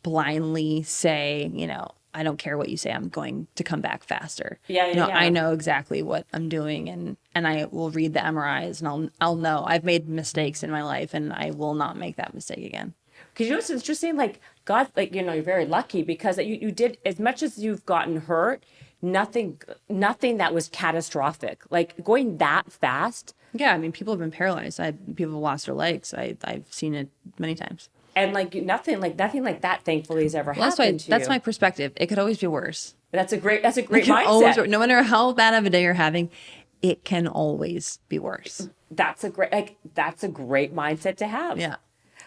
blindly say I don't care what you say. I'm going to come back faster. Yeah, yeah. I know exactly what I'm doing, and I will read the MRIs, and I'll know I've made mistakes in my life, and I will not make that mistake again. Because what's interesting, like God, like you're very lucky because you did, as much as you've gotten hurt, nothing that was catastrophic. Like going that fast, Yeah, I mean, people have been paralyzed. People have lost their legs. I've seen it many times. and like nothing like that, thankfully, has ever Well, happened to you. that's my perspective. It could always be worse. That's a great It can mindset. no matter how bad of a day you're having, it can always be worse. That's a great mindset to have. Yeah.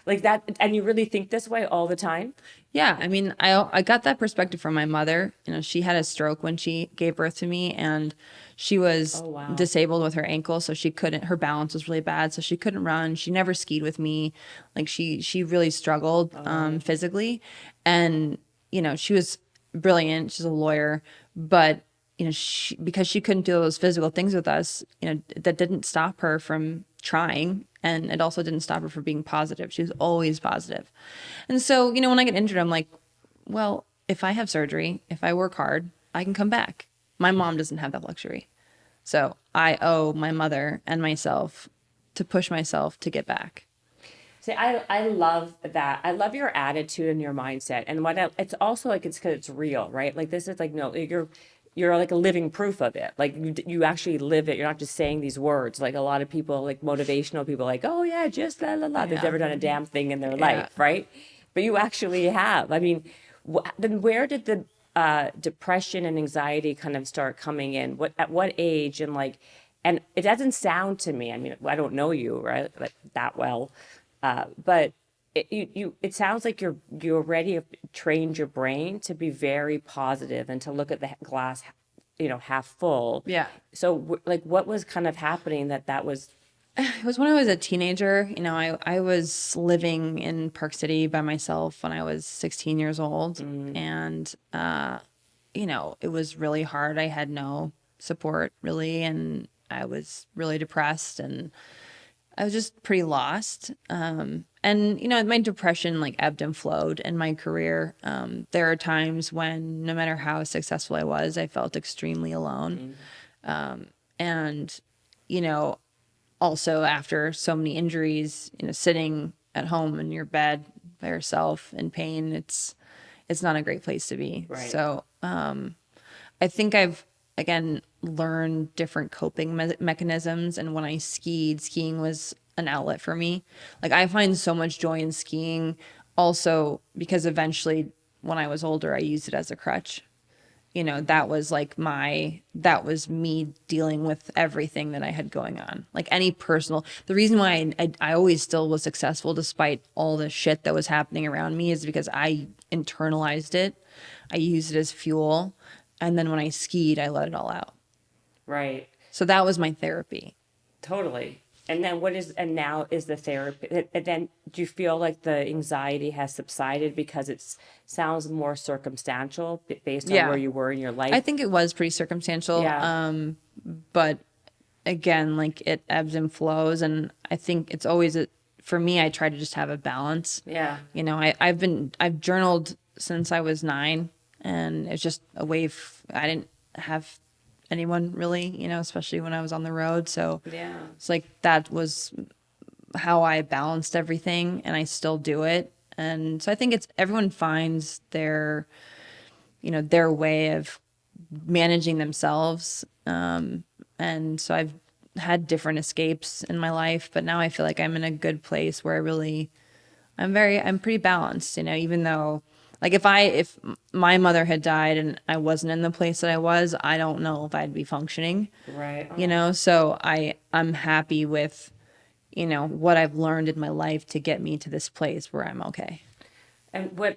Like that, and you really think this way all the time? Yeah, I mean, I got that perspective from my mother. She had a stroke when she gave birth to me, and she was Oh, wow. disabled with her ankle, so her balance was really bad, so she couldn't run. She never skied with me. Like she really struggled physically, and she was brilliant. She's a lawyer, but because she couldn't do those physical things with us, that didn't stop her from trying, and it also didn't stop her from being positive. She was always positive. And so, when I get injured, I'm like, well, if I have surgery, if I work hard, I can come back. My mom doesn't have that luxury. So I owe my mother and myself to push myself to get back. See, I love that. I love your attitude and your mindset. And it's also like, it's because it's real, right? Like, this is like, no, you're like a living proof of it. Like, you actually live it. You're not just saying these words. Like, a lot of people, like motivational people, like, oh yeah, just la la la. They've never done a damn thing in their life, right? But you actually have. I mean, then where did the depression and anxiety kind of start coming in? At what age? And like, and it doesn't sound to me, I mean, I don't know you, right, like that well, but it sounds like you already have trained your brain to be very positive and to look at the glass, half full. Yeah. So like, what was kind of happening that was? It was when I was a teenager. I was living in Park City by myself when I was 16 years old. And, it was really hard. I had no support really. And I was really depressed and I was just pretty lost. And, my depression like ebbed and flowed in my career. There are times when no matter how successful I was, I felt extremely alone. And, also after so many injuries, sitting at home in your bed by yourself in pain, it's not a great place to be. Right. So I think I've, again, learned different coping mechanisms. And when I skiing was an outlet for me. Like, I find so much joy in skiing also because eventually when I was older, I used it as a crutch. That was me dealing with everything that I had going on. Like, the reason why I always still was successful despite all the shit that was happening around me is because I internalized it. I used it as fuel. And then when I skied, I let it all out. Right. So that was my therapy. Totally. And then now is the therapy, and then do you feel like the anxiety has subsided because it sounds more circumstantial based on where you were in your life? I think it was pretty circumstantial. Yeah. But again, like, it ebbs and flows. And I think it's always, for me, I try to just have a balance. Yeah. I've journaled since I was 9, and it's just a way I didn't have anyone really, especially when I was on the road. So yeah, it's like that was how I balanced everything, and I still do it. And so I think everyone finds their way of managing themselves. And so I've had different escapes in my life, but now I feel like I'm in a good place where I'm pretty balanced, even though, like, if my mother had died and I wasn't in the place that I was, I don't know if I'd be functioning. Right. So I'm happy with, what I've learned in my life to get me to this place where I'm okay. And where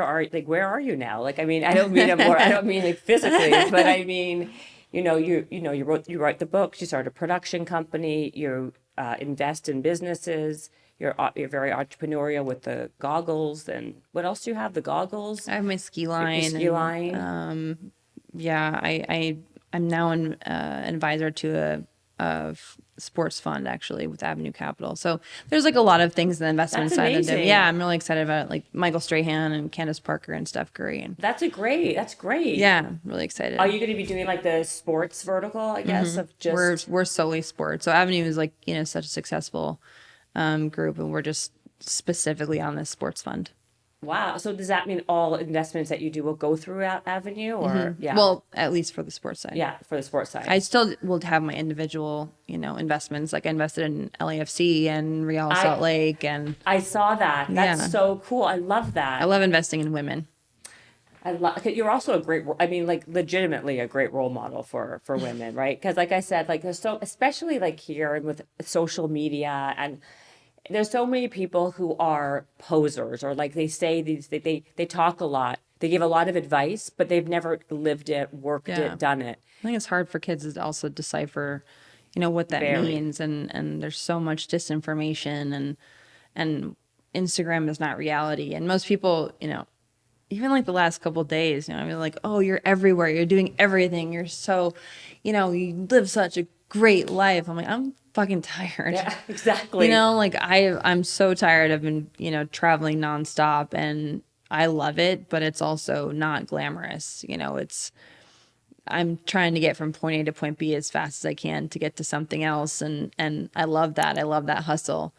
are you now? Like, I mean, I don't mean like physically, but I mean, you write the books, you start a production company, you invest in businesses. You're very entrepreneurial with the goggles, and what else do you have? The goggles. I have my ski line. Your ski line. I'm now an advisor to a sports fund, actually, with Avenue Capital. So there's like a lot of things in the investment side of it. Yeah, I'm really excited about it, like Michael Strahan and Candace Parker and Steph Curry. And That's great. Yeah, I'm really excited. Are you going to be doing like the sports vertical, I guess, of just... We're solely sports. So Avenue is like, such a successful group, and we're just specifically on this sports fund. Wow. So does that mean all investments that you do will go through Avenue, or yeah? Well, at least for the sports side. Yeah, for the sports side. I still will have my individual, investments. Like, I invested in LAFC and Real Salt Lake, and I saw that. That's so cool. I love that. I love investing in women. You're also legitimately a great role model for women, right? Because like I said, like, there's especially like here and with social media, and there's so many people who are posers, or like they say they talk a lot, they give a lot of advice, but they've never lived it, worked it, done it. I think it's hard for kids to also decipher, what that means, and there's so much disinformation, and Instagram is not reality, and most people, even like the last couple of days, you know, I mean, like, oh, you're everywhere, you're doing everything, you're so, you know, you live such a great life. I'm like, I'm fucking tired. Yeah, exactly. You know, like I'm so tired. I've been, you know, traveling nonstop, and I love it, but it's also not glamorous. You know, I'm trying to get from point A to point B as fast as I can to get to something else, and I love that. I love that hustle,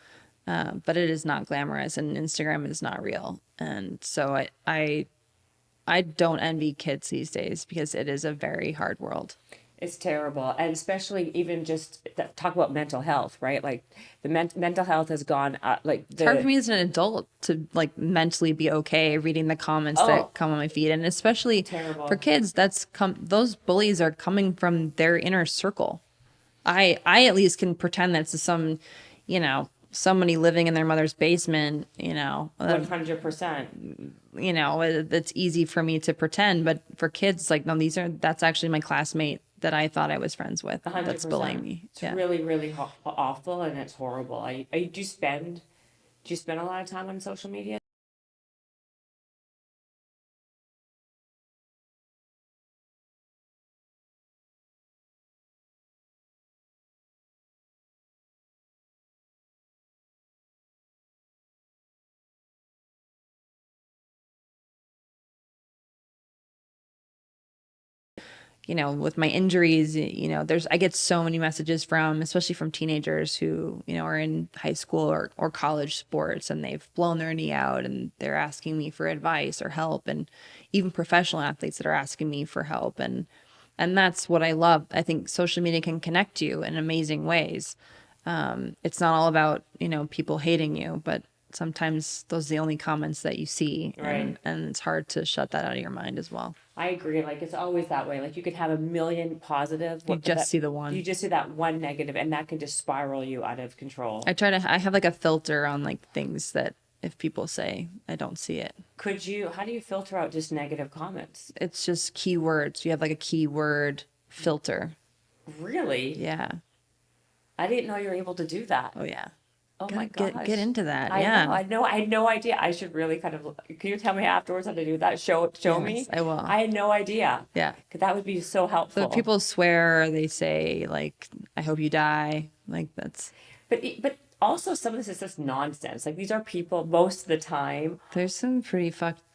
but it is not glamorous, and Instagram is not real. And so I don't envy kids these days because it is a very hard world. It's terrible. And especially even just talk about mental health, right? Like the mental health has gone like It's hard for me as an adult to like mentally be okay reading the comments Oh. that come on my feed, and especially Terrible. for kids, those bullies are coming from their inner circle. I at least can pretend that's some, you know, somebody living in their mother's basement, you know. 100%. You know, it's easy for me to pretend, but for kids, like, no, that's actually my classmate that I thought I was friends with 100%. that's bullying me. It's really, really awful, and it's horrible. Do you spend a lot of time on social media? You know, with my injuries, you know, I get so many messages especially from teenagers who, you know, are in high school or college sports, and they've blown their knee out, and they're asking me for advice or help, and even professional athletes that are asking me for help. And that's what I love. I think social media can connect you in amazing ways. It's not all about, you know, people hating you, but sometimes those are the only comments that you see. Right. And it's hard to shut that out of your mind as well. I agree. Like it's always that way. Like you could have a million positive. You just see the one. You just see that one negative, and that can just spiral you out of control. I have like a filter on like things that if people say, I don't see it. How do you filter out just negative comments? It's just keywords. You have like a keyword filter. Really? Yeah. I didn't know you were able to do that. Oh yeah. Oh my gosh. Get into that. I Yeah. know. I had no idea. I should really kind of. Can you tell me afterwards how to do that? Show me. Yes, I will. I had no idea. Yeah. Because that would be so helpful. So people swear, they say like, I hope you die. Like that's. But also some of this is just nonsense. Like these are people most of the time. There's some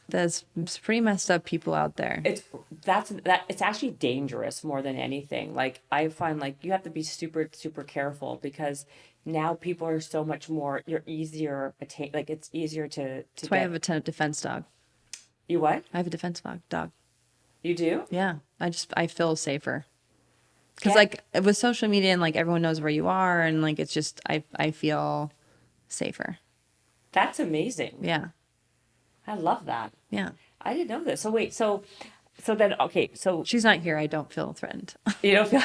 there's pretty messed up people out there. It's actually dangerous more than anything. Like I find like you have to be super, super careful because now people are so much more, like it's easier to That's why I have a defense dog. You what? I have a defense dog. You do? Yeah. I feel safer. Because Yeah. like with social media and like everyone knows where you are, and like it's just I feel safer. That's amazing. Yeah. I love that. Yeah. I didn't know this. So wait, so then okay, so She's not here. I don't feel threatened. you don't feel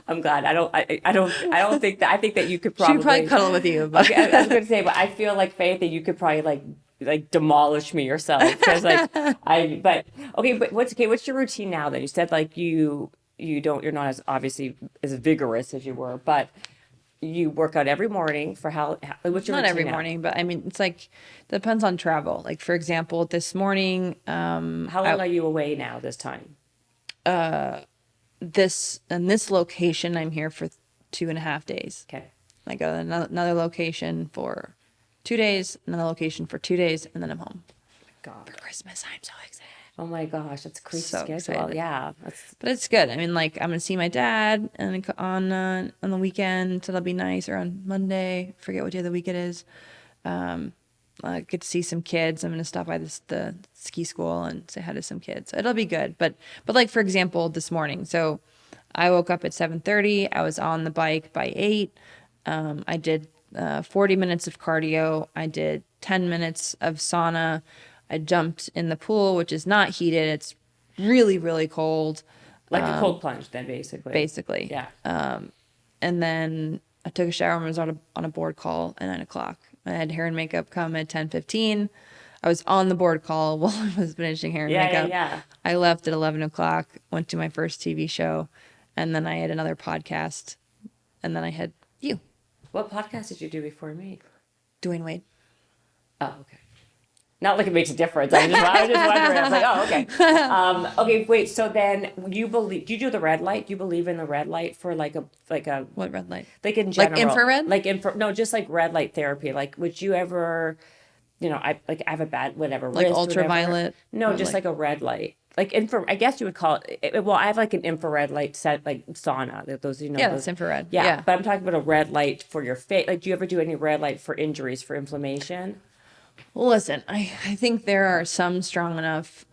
I'm glad. I don't think that. I think that you could probably She'd probably cuddle with you, but Okay, I was going to say, but I feel like Faith that you could probably like demolish me yourself because but what's your routine now then? You said like you're not as obviously as vigorous as you were, but you work out every morning for what's your not routine every now? morning, but I mean it's like depends on travel. Like for example, this morning, How long are you away now this time? this location I'm here for 2.5 days. Okay. I go to another location for 2 days, another location for 2 days, and then I'm home. God. For Christmas, I'm so excited. Oh my gosh, that's a crazy So schedule. excited. Yeah. But it's good. I mean, like I'm gonna see my dad on the weekend, so that'll be nice. Or on Monday, forget what day of the week it is. I get to see some kids. I'm gonna stop by the ski school and say hi to some kids. It'll be good. But like for example, this morning. So I woke up at 7:30. I was on the bike by 8. I did 40 minutes of cardio. I did 10 minutes of sauna. I jumped in the pool, which is not heated. It's really, really cold. Like a cold plunge then basically. Basically. Yeah. And then I took a shower and was on a board call at 9 o'clock. I had hair and makeup come at 10:15. I was on the board call while I was finishing hair and makeup. Yeah. I left at 11 o'clock, went to my first TV show, and then I had another podcast, and then I had you. What podcast did you do before me? Dwayne Wade. Oh, okay. Not like it makes a difference. I was just wondering. I was like, oh, okay. Okay, wait. So then do you do the red light? Do you believe in the red light for like a, What red light? like in Like general? infrared? No, just like red light therapy. Like, would you ever, I have a bad, whatever, Like wrist, whatever. ultraviolet? No, Or just like like a red light. Like I guess you would call it, well, I have like an infrared light set, like sauna, those, yeah, those, that's infrared. yeah, Yeah. but I'm talking about a red light for your face. Like, do you ever do any red light for injuries, for inflammation? Well, listen, I think there are some strong enough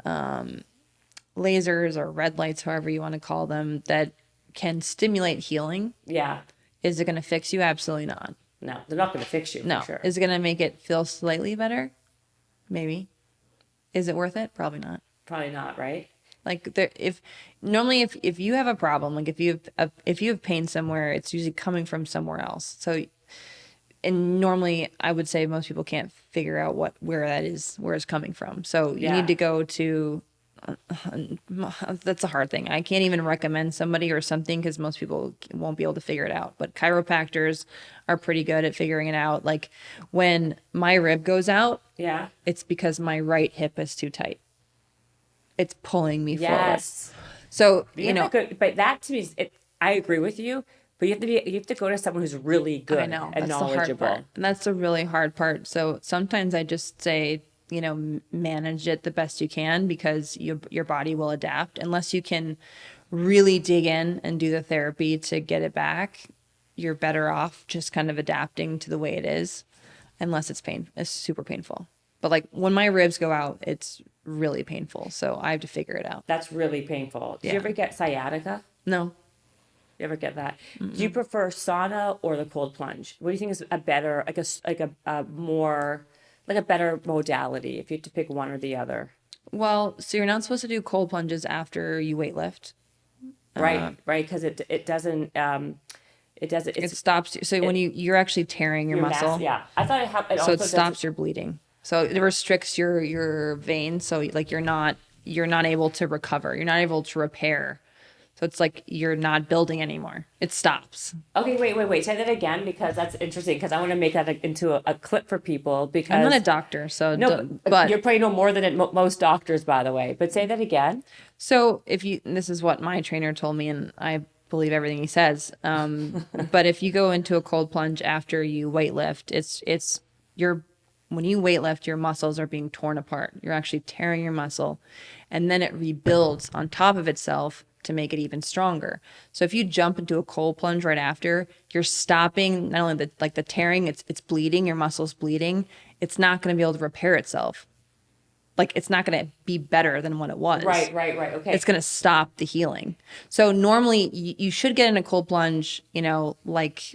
lasers or red lights, however you want to call them, that can stimulate healing. Yeah. Is it going to fix you? Absolutely not. No, they're not going to fix you No. for sure. Is it going to make it feel slightly better? Maybe. Is it worth it? Probably not. Probably not, right? Like if you have a problem, like if you have pain somewhere, it's usually coming from somewhere else. So, and normally I would say most people can't figure out where it's coming from. So you Yeah. need to go to. That's a hard thing. I can't even recommend somebody or something because most people won't be able to figure it out. But chiropractors are pretty good at figuring it out. Like when my rib goes out, Yeah. it's because my right hip is too tight. It's pulling me forward. Yes. So, But that to me is, I agree with you, but you have to go to someone who's really good I know and that's the hard knowledgeable. part. And that's the really hard part. So sometimes I just say, manage it the best you can because your body will adapt. Unless you can really dig in and do the therapy to get it back, you're better off just kind of adapting to the way it is, unless it's super painful. But like when my ribs go out, it's really painful. So I have to figure it out. That's really painful. Do you Yeah. ever get sciatica? No. You ever get that? Do you prefer sauna or the cold plunge? What do you think is a better, like a better modality if you had to pick one or the other? Well, so you're not supposed to do cold plunges after you weight lift. Right, right, because It stops you. So when you're actually tearing your muscle. Yeah, I thought it So also it stops your bleeding. So it restricts your veins. So like you're not able to recover. You're not able to repair. So it's like you're not building anymore. It stops. Okay, wait. Say that again because that's interesting. Because I want to make that into a clip for people. Because I'm not a doctor, so no, but you're probably know more than most doctors, by the way. But say that again. so this is what my trainer told me, and I believe everything he says. But if you go into a cold plunge after you weight lift, when you weight lift, your muscles are being torn apart. You're actually tearing your muscle, and then it rebuilds on top of itself to make it even stronger. So if you jump into a cold plunge right after, you're stopping not only the tearing, it's bleeding, your muscle's bleeding. It's not going to be able to repair itself. Like it's not going to be better than what it was. Right. Okay. It's going to stop the healing. So normally you should get in a cold plunge, like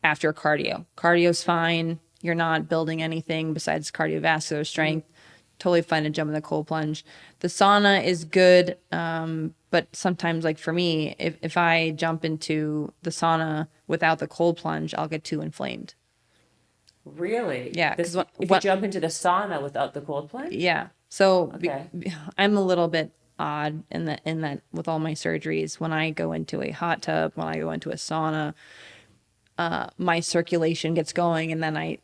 after cardio. Cardio's fine. You're not building anything besides cardiovascular strength. Totally fine to jump in the cold plunge. The sauna is good, but sometimes, like for me, if I jump into the sauna without the cold plunge, I'll get too inflamed. Really? Yeah, If 'cause you jump into the sauna without the cold plunge? Yeah. So Okay. I'm a little bit odd in that with all my surgeries. When I go into a hot tub, when I go into a sauna, my circulation gets going, and then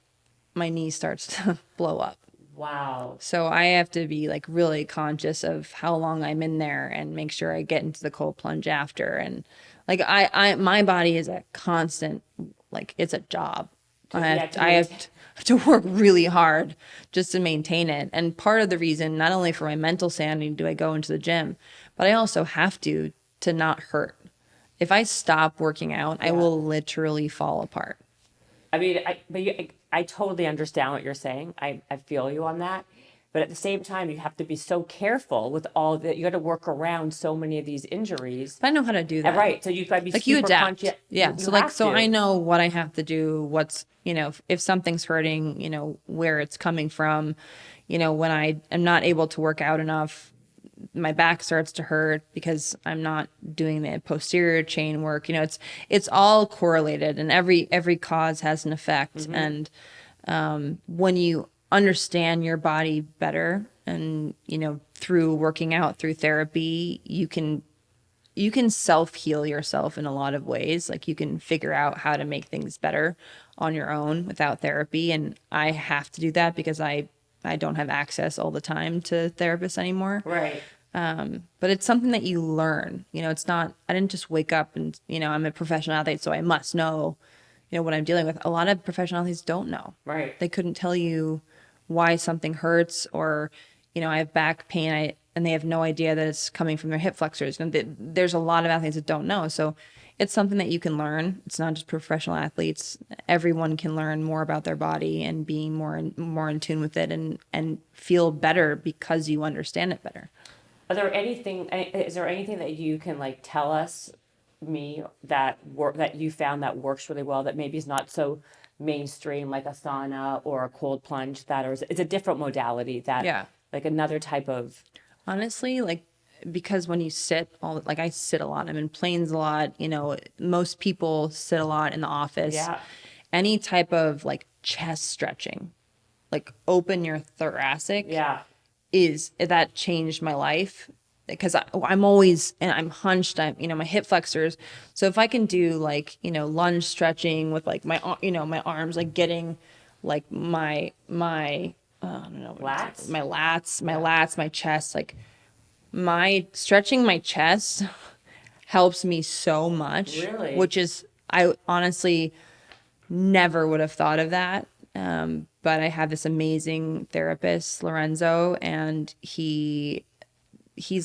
my knee starts to blow up. Wow. So I have to be like really conscious of how long I'm in there and make sure I get into the cold plunge after. And like my body is a constant, like it's a job. I have to work really hard just to maintain it. And part of the reason, not only for my mental sanity do I go into the gym, but I also have to not hurt. If I stop working out, I will literally fall apart. I mean, I totally understand what you're saying. I feel you on that. But at the same time, you have to be so careful with all that. You got to work around so many of these injuries. But I know how to do that. Right. So you've got to be like super you adapt. conscious. Yeah. You So have I to. know what I have to do. What's, if something's hurting, where it's coming from, when I am not able to work out enough, my back starts to hurt because I'm not doing the posterior chain work. It's all correlated, and every cause has an effect. Mm-hmm. And when you understand your body better, and through working out, through therapy, you can self-heal yourself in a lot of ways. Like you can figure out how to make things better on your own without therapy. And I have to do that because I I don't have access all the time to therapists anymore. Right. But it's something that you learn. It's not, I didn't just wake up and, I'm a professional athlete, so I must know, what I'm dealing with. A lot of professional athletes don't know. Right. They couldn't tell you why something hurts, or, I have back pain, and they have no idea that it's coming from their hip flexors. And there's a lot of athletes that don't know. So it's something that you can learn. It's not just professional athletes. Everyone can learn more about their body and being more in tune with it, and feel better because you understand it better. Is there anything that you can like tell us, that you found that works really well, that maybe is not so mainstream, like a sauna or a cold plunge, it's a different modality that, like another type of. Honestly, like, because when you sit, I sit a lot. I'm in planes a lot. Most people sit a lot in the office. Yeah. Any type of like chest stretching, like open your thoracic. Yeah. That changed my life, because I'm always, and I'm hunched. My hip flexors. So if I can do like, lunge stretching with like my, my arms, like getting like my I don't know, Lats? my lats, my chest, like my stretching my chest helps me so much. Really? Which is, I honestly never would have thought of that. But I have this amazing therapist, Lorenzo, and he's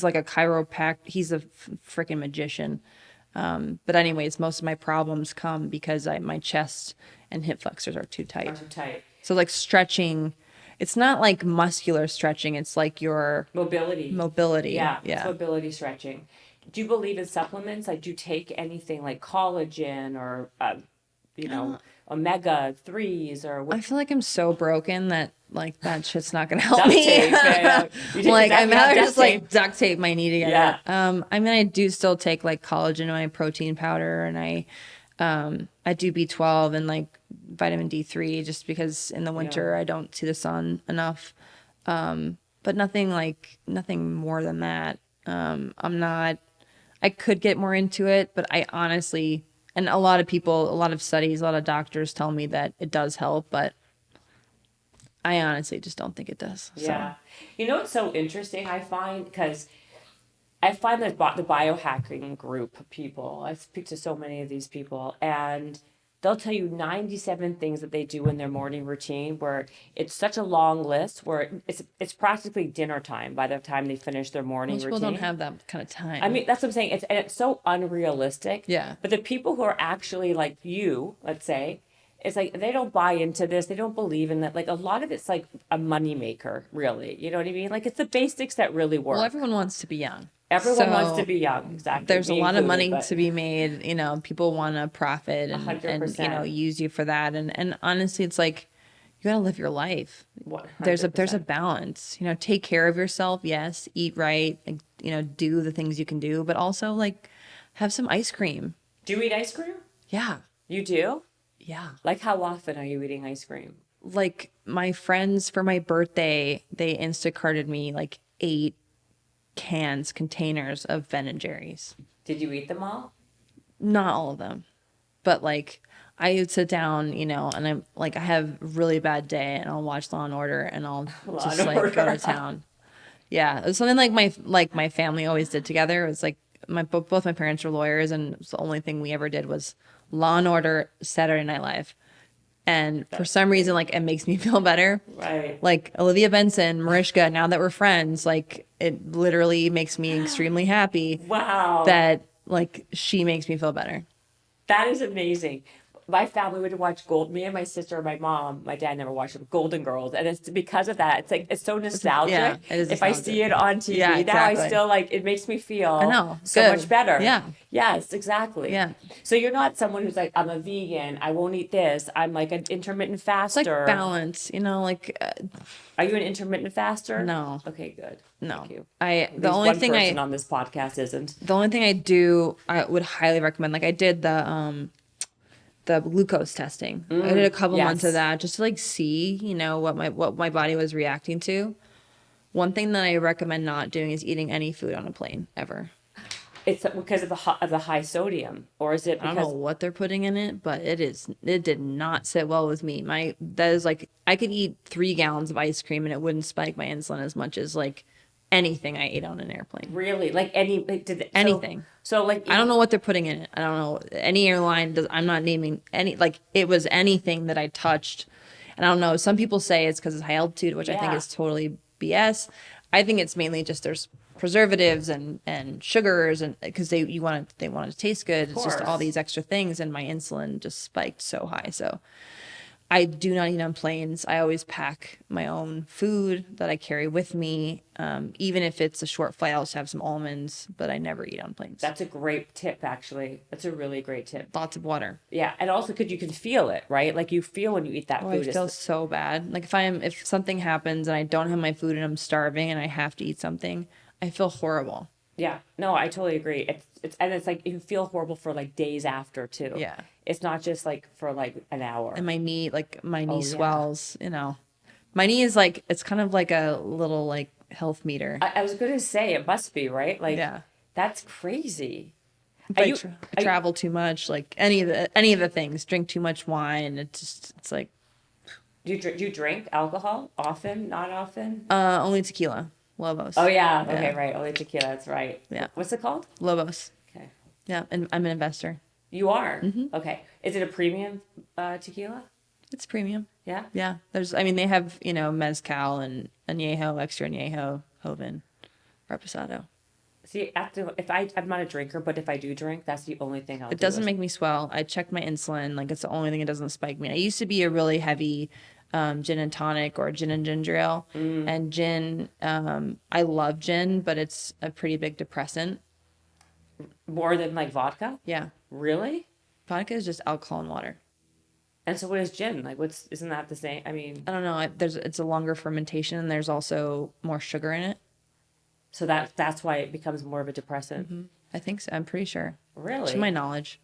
like a chiropractor. He's a freaking magician. But anyways, most of my problems come because my chest and hip flexors are too tight. So like stretching, it's not like muscular stretching. It's like your mobility. Yeah. It's mobility stretching. Do you believe in supplements? Like, do you take anything like collagen or, omega-3s or what? I feel like I'm so broken that like that shit's not gonna help Duct me. tape, yeah. Like I'm duct just tape. like duct tape my knee together. Yeah. I mean, I do still take like collagen in my protein powder, and I do B12 and like vitamin D3, just because in the winter I don't see the sun enough. But nothing more than that. I could get more into it, but I honestly, and a lot of people, a lot of studies, a lot of doctors tell me that it does help, but I honestly just don't think it does. Yeah. So. It's so interesting, I find, because I find that the biohacking group of people, I speak to so many of these people, and they'll tell you 97 things that they do in their morning routine, where it's such a long list where it's practically dinner time by the time they finish their morning routine. Most people don't have that kind of time. I mean, that's what I'm saying. It's so unrealistic. Yeah. But the people who are actually like you, let's say, it's like they don't buy into this. They don't believe in that. Like, a lot of it's like a moneymaker, really. You know what I mean? Like, it's the basics that really work. Well, everyone wants to be young. Everyone wants to be young, exactly. There's a lot of money to be made. People want to profit and 100%. Use you for that. And honestly, it's like you gotta live your life. 100%. There's a balance. Take care of yourself. Yes, eat right. Do the things you can do, but also like have some ice cream. Do you eat ice cream? Yeah. You do? Yeah. Like, how often are you eating ice cream? Like, my friends for my birthday, they Instacarted me like 8 containers of Ben & Jerry's. Did you eat them all? Not all of them, but like I would sit down, and I'm like, I have a really bad day, and I'll watch Law and Order, and I'll just like go to town. Yeah, it was something like my family always did together. It was like both my parents were lawyers, and it was the only thing we ever did was Law and Order, Saturday Night Live. And for some reason, like, it makes me feel better. Right. Like Olivia Benson, Mariska, now that we're friends, like, it literally makes me extremely happy. Wow. That, like, she makes me feel better. That is amazing. My family would watch me and my sister and my mom, my dad never watched them, Golden Girls. And it's because of that. It's like, it's so nostalgic. Yeah, it is if I see it on TV, yeah, exactly. now I still like, it makes me feel so good. much better. Yeah. Yes, exactly. Yeah. So you're not someone who's like, I'm a vegan, I won't eat this. I'm like an intermittent faster. It's like balance, like. Are you an intermittent faster? No. Okay, good. No. Thank you. The only thing person on this podcast isn't. The only thing I do, I would highly recommend. Like, I did the glucose testing. I did a couple months of that just to like see, what my body was reacting to. One thing that I recommend not doing is eating any food on a plane ever. It's because of the high sodium, or is it I don't know because what they're putting in it, but it did not sit well with me. That is like I could eat 3 gallons of ice cream and it wouldn't spike my insulin as much as like anything I ate on an airplane. really like any like, Anything. So like I don't know what they're putting in it. I don't know. Any airline does. I'm not naming any. Like it was anything that I touched, and I don't know. Some people say it's because it's high altitude, which I think Yeah. is totally BS. I think it's mainly just there's preservatives and sugars, and because they want it to taste good. It's just all course. these extra things, and my insulin just spiked so high. So I do not eat on planes. I always pack my own food that I carry with me. Even if it's a short flight, I'll just have some almonds, but I never eat on planes. That's a great tip, actually. That's a really great tip. Lots of water. Yeah, and also because you can feel it, right? Like you feel when you eat that Oh, food. I feel so bad. Like if something happens and I don't have my food and I'm starving and I have to eat something, I feel horrible. Yeah, no, I totally agree. It's like you feel horrible for like days after too. Yeah. It's not just like for like an hour. And my knee yeah. swells, My knee is like, it's kind of like a little like health meter. I was gonna say it must be, right? Like Yeah. that's crazy. If I travel too much, like any of the things, drink too much wine. It's like, Do you drink alcohol often? Not often? only tequila. Lobos. Oh yeah. Okay, right. Only tequila. That's right. Yeah. What's it called? Lobos. Okay. Yeah. And I'm an investor. You are? Mm-hmm. Okay. Is it a premium tequila? It's premium. Yeah. Yeah. They have, mezcal and añejo, extra añejo, joven, reposado. See, I'm not a drinker, but if I do drink, that's the only thing I'll do. It doesn't make me swell. I check my insulin. Like it's the only thing that doesn't spike me. I used to be a really heavy gin and tonic or gin and ginger ale. And gin, I love gin, but it's a pretty big depressant. More than like vodka? Yeah. Really? Vodka is just alcohol and water. And so what is gin? Like isn't that the same? I mean, I don't know. It's a longer fermentation and there's also more sugar in it. so that's why it becomes more of a depressant. I think so. I'm pretty sure. Really? To my knowledge.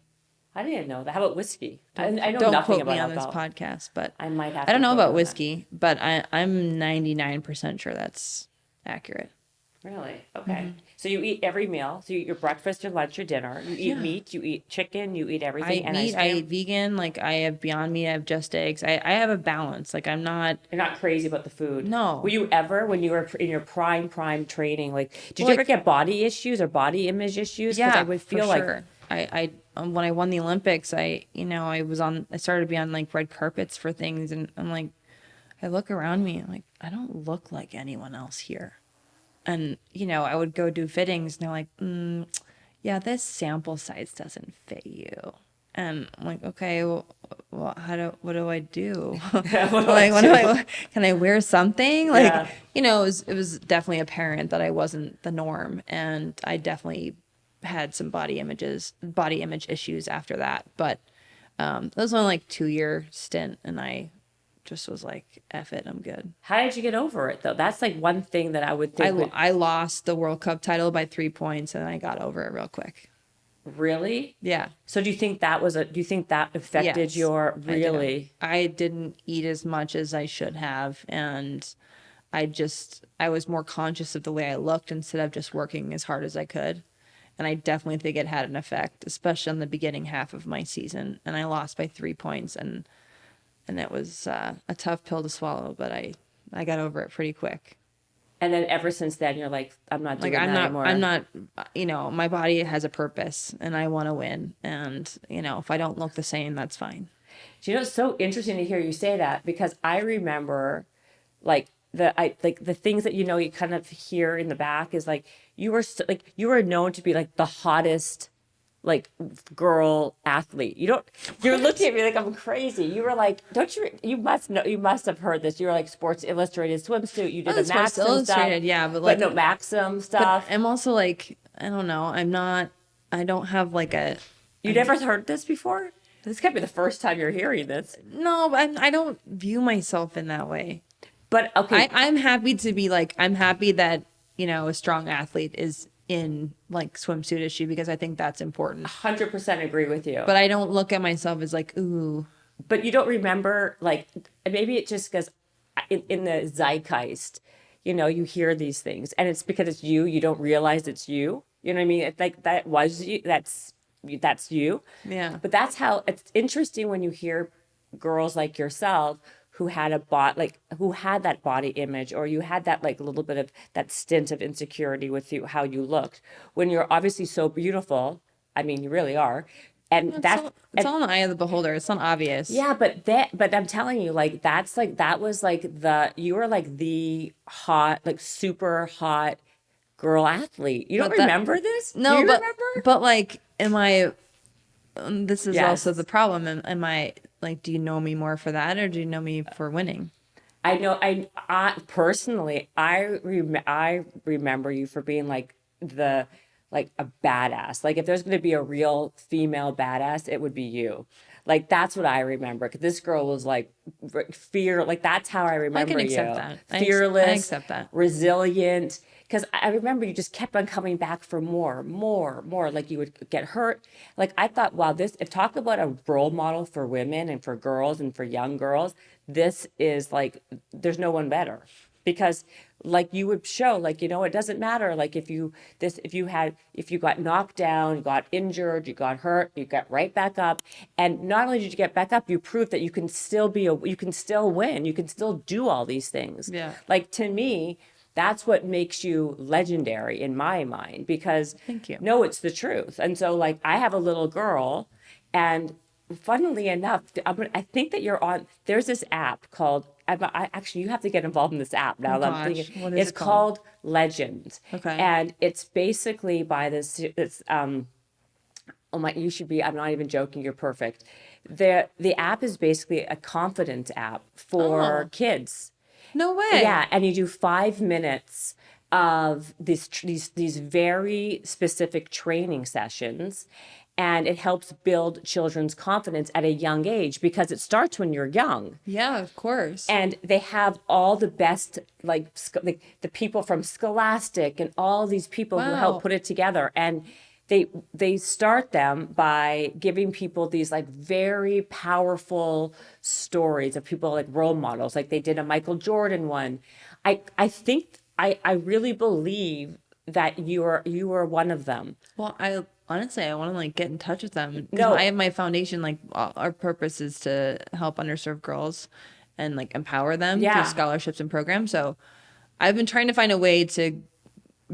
I didn't know that. How about whiskey? I know Don't nothing quote about me on alcohol. this podcast, but I might have. I don't to know quote about on whiskey, but I'm 99% sure that's accurate. that. Really? Okay. So you eat every meal. So you eat your breakfast, your lunch, your dinner. You eat meat. You eat chicken. You eat everything. I eat vegan. Like I have Beyond Meat. I have Just Eggs. I have a balance. Like I'm not. You're not crazy about the food. No. Were you ever, when you were in your prime training, like, did you ever get body issues or body image issues? 'Cause Yeah, I would feel for like sure. I when I won the Olympics, I started to be on like red carpets for things, and I'm like, I look around me, I'm like, I don't look like anyone else here. And, I would go do fittings and they're like, yeah, this sample size doesn't fit you. And I'm like, okay, well, what do I do? Can I wear something? Like, Yeah. it was definitely apparent that I wasn't the norm. And I definitely had some body image issues after that. But that was only like 2-year stint. And I just was like, F it, I'm good. How did you get over it though? That's like one thing that I would think. I lost the World Cup title by 3 points and I got over it real quick. Really? Yeah. So do you think that affected Yes, your really? I didn't eat as much as I should have, and I was more conscious of the way I looked instead of just working as hard as I could. And I definitely think it had an effect, especially on the beginning half of my season. And I lost by 3 points, and it was a tough pill to swallow, but I got over it pretty quick. And then ever since then, you're like, I'm not doing that anymore. I'm not, my body has a purpose and I want to win. And, if I don't look the same, that's fine. Do you know, it's so interesting to hear you say that, because I remember like the things that, you kind of hear in the back is like, you were known to be like the hottest like girl athlete. You're looking at me like I'm crazy. You were like, you must have heard this. You were like Sports Illustrated swimsuit. You did the Sports Maxim Illustrated, stuff. yeah, but no Maxim stuff. I'm also like, I don't know. I don't have like a. You never heard this before? This can't be the first time you're hearing this. No, but I don't view myself in that way. But okay. I'm happy to be like, I'm happy that, a strong athlete is in like swimsuit issue, because I think that's important. 100% agree with you. But I don't look at myself as like, ooh. But you don't remember, like, maybe it's just because in the zeitgeist, you hear these things and it's because it's you don't realize it's you. You know what I mean? It's like that was you. That's you. Yeah. But that's how it's interesting when you hear girls like yourself who had who had that body image, or you had that like little bit of that stint of insecurity with you, how you looked when you're obviously so beautiful. I mean, you really are. And It's all in the eye of the beholder. It's not obvious. yeah, but I'm telling you, like that was like you were like the hot, like super hot girl athlete. You don't But that remember this? Do no, you remember? but like, am I? This is also Yes. the problem. Am I like? Do you know me more for that, or do you know me for winning? I know. I personally, I remember you for being like like a badass. Like if there's going to be a real female badass, it would be you. Like that's what I remember. 'Cause this girl was like fear. Like that's how I I can remember accept you. that. I Fearless, accept that. resilient. Because I remember you just kept on coming back for more, more, more. Like you would get hurt. Like I thought, wow, if talk about a role model for women and for girls and for young girls, this is like, there's no one better. Because like you would show, like, it doesn't matter. Like if you got knocked down, you got injured, you got hurt, you got right back up. And not only did you get back up, you proved that you can still you can still win. You can still do all these things. Yeah. Like to me, that's what makes you legendary in my mind, because Thank you. no, it's the truth. And so like I have a little girl, and funnily enough, I think that there's this app called, actually, you have to get involved in this app now. Oh, that I'm gosh. thinking. What is It's it called? called Legend. Okay. And it's basically by oh my, you should be, I'm not even joking, you're perfect. The app is basically a confidence app for Oh. kids. No way. Yeah, and you do 5 minutes of these very specific training sessions, and it helps build children's confidence at a young age, because it starts when you're young. Yeah, of course. And they have all the best, like the people from Scholastic and all these people who help Wow. put it together. And they start them by giving people these like very powerful stories of people, like role models. Like they did a Michael Jordan one. I think I really believe that you are one of them. Well, I honestly, I want to like get in touch with them. 'Cause No. I have my foundation. Like our purpose is to help underserved girls and like empower them Yeah. through scholarships and programs. So I've been trying to find a way to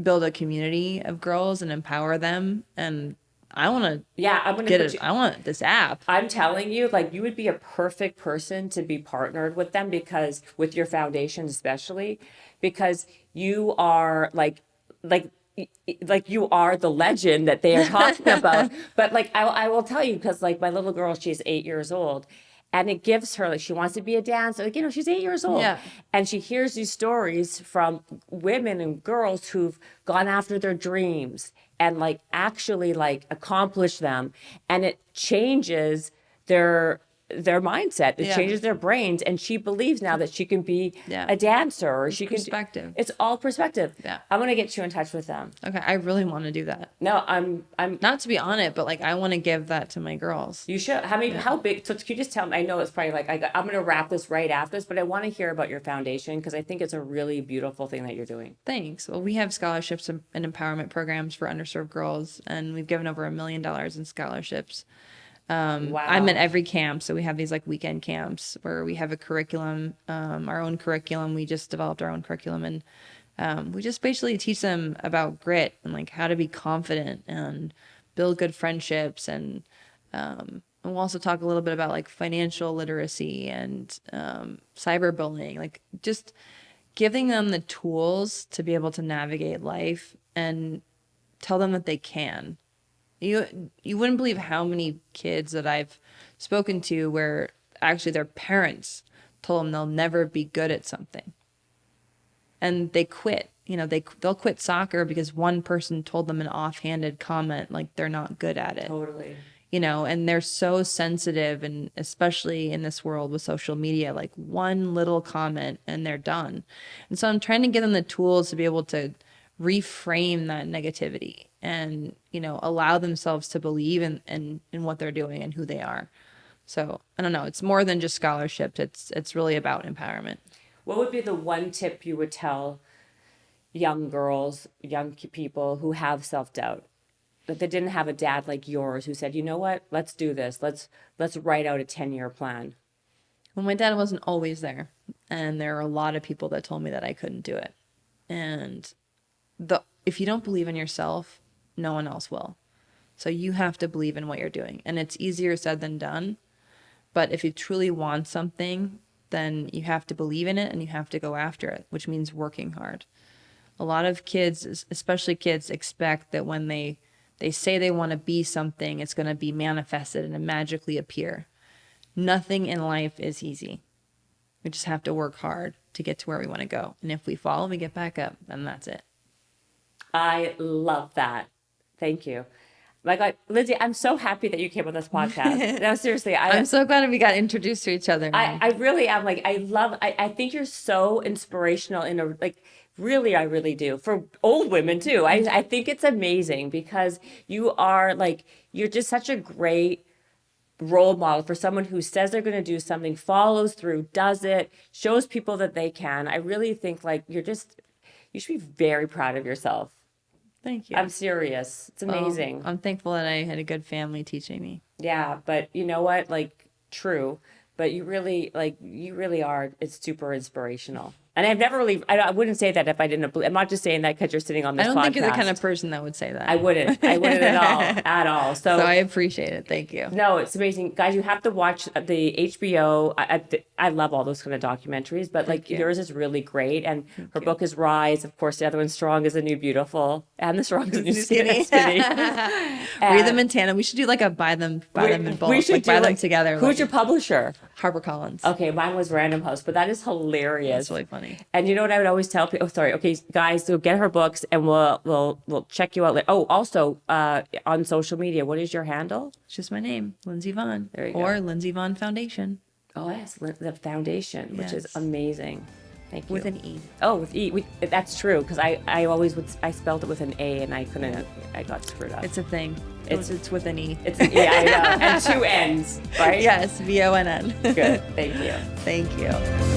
build a community of girls and empower them. And I want to Yeah, I'm gonna get put it. I want this app. I'm telling you, like you would be a perfect person to be partnered with them, because with your foundation especially, because you are like you are the legend that they are talking about. But like I will tell you, because like my little girl, she's 8 years old. And it gives her, like, she wants to be a dancer. Like, she's 8 years old. Yeah. And she hears these stories from women and girls who've gone after their dreams and, like, actually, like, accomplished them. And it changes their mindset. It Yeah. changes their brains. And she believes now that she can be Yeah. a dancer, or she can. Perspective. It's all perspective. Yeah. I'm going to get you in touch with them. Okay, I really want to do that. No, I'm Not to be on it, but like I want to give that to my girls. You should. How big? So can you just tell me? I know it's probably like I'm going to wrap this right after this, but I want to hear about your foundation, because I think it's a really beautiful thing that you're doing. Thanks. Well, we have scholarships and empowerment programs for underserved girls, and we've given over $1 million in scholarships. Wow. I'm at every camp, so we have these like weekend camps where we have a curriculum, our own curriculum. We just developed our own curriculum, and we just basically teach them about grit and like how to be confident and build good friendships, and we'll also talk a little bit about like financial literacy and cyberbullying, like just giving them the tools to be able to navigate life and tell them that they can. You wouldn't believe how many kids that I've spoken to where actually their parents told them they'll never be good at something, and they quit. They'll quit soccer because one person told them an offhanded comment like they're not good at it. Totally. And they're so sensitive, and especially in this world with social media, like one little comment and they're done. And so I'm trying to give them the tools to be able to reframe that negativity and, allow themselves to believe in what they're doing and who they are. So I don't know, it's more than just scholarships. It's really about empowerment. What would be the one tip you would tell young girls, people who have self-doubt, that they didn't have a dad like yours who said, you know what, let's do this. Let's write out a 10-year plan. Well, my dad wasn't always there. And there are a lot of people that told me that I couldn't do it. And if you don't believe in yourself, no one else will. So you have to believe in what you're doing. And it's easier said than done. But if you truly want something, then you have to believe in it and you have to go after it, which means working hard. A lot of kids, especially kids, expect that when they say they want to be something, it's going to be manifested and magically appear. Nothing in life is easy. We just have to work hard to get to where we want to go. And if we fall, we get back up, and that's it. I love that. Thank you. My God, Lindsey, I'm so happy that you came on this podcast. No, seriously. I'm so glad we got introduced to each other. I really am. Like, I think you're so inspirational really, I really do. For old women too. I think it's amazing because you are you're just such a great role model for someone who says they're going to do something, follows through, does it, shows people that they can. I really think you should be very proud of yourself. Thank you. I'm serious. It's amazing. Well, I'm thankful that I had a good family teaching me. Yeah, but you know what? True. But you really are. It's super inspirational. And I've never really, I wouldn't say that if I didn't, I'm not just saying that because you're sitting on this podcast. I don't think you're the kind of person that would say that. I wouldn't at all. So I appreciate it. Thank you. No, it's amazing. Guys, you have to watch the HBO. I love all those kind of documentaries, but yours is really great. And her book is Rise. Of course, the other one's Strong is the New Beautiful. And the Strong is the New Skinny. Read them in tandem. We should do a buy them in bulk. We should buy them together. Who's your publisher? HarperCollins. Okay, mine was Random House, but that is hilarious. That's really funny. And you know what I would always tell people? Oh, sorry. Okay, guys, so get her books, and we'll check you out later. Oh, also on social media, what is your handle? It's just my name, Lindsey Vonn. There you go. Or Lindsey Vonn Foundation. Oh, yes, the foundation, which is amazing. Thank you. With an E. Oh, with E. That's true, because I spelled it with an A, and I couldn't. I got screwed up. It's a thing. It's with an E. It's I know. And two N's, right? Yes, VONN. Good. Thank you. Thank you.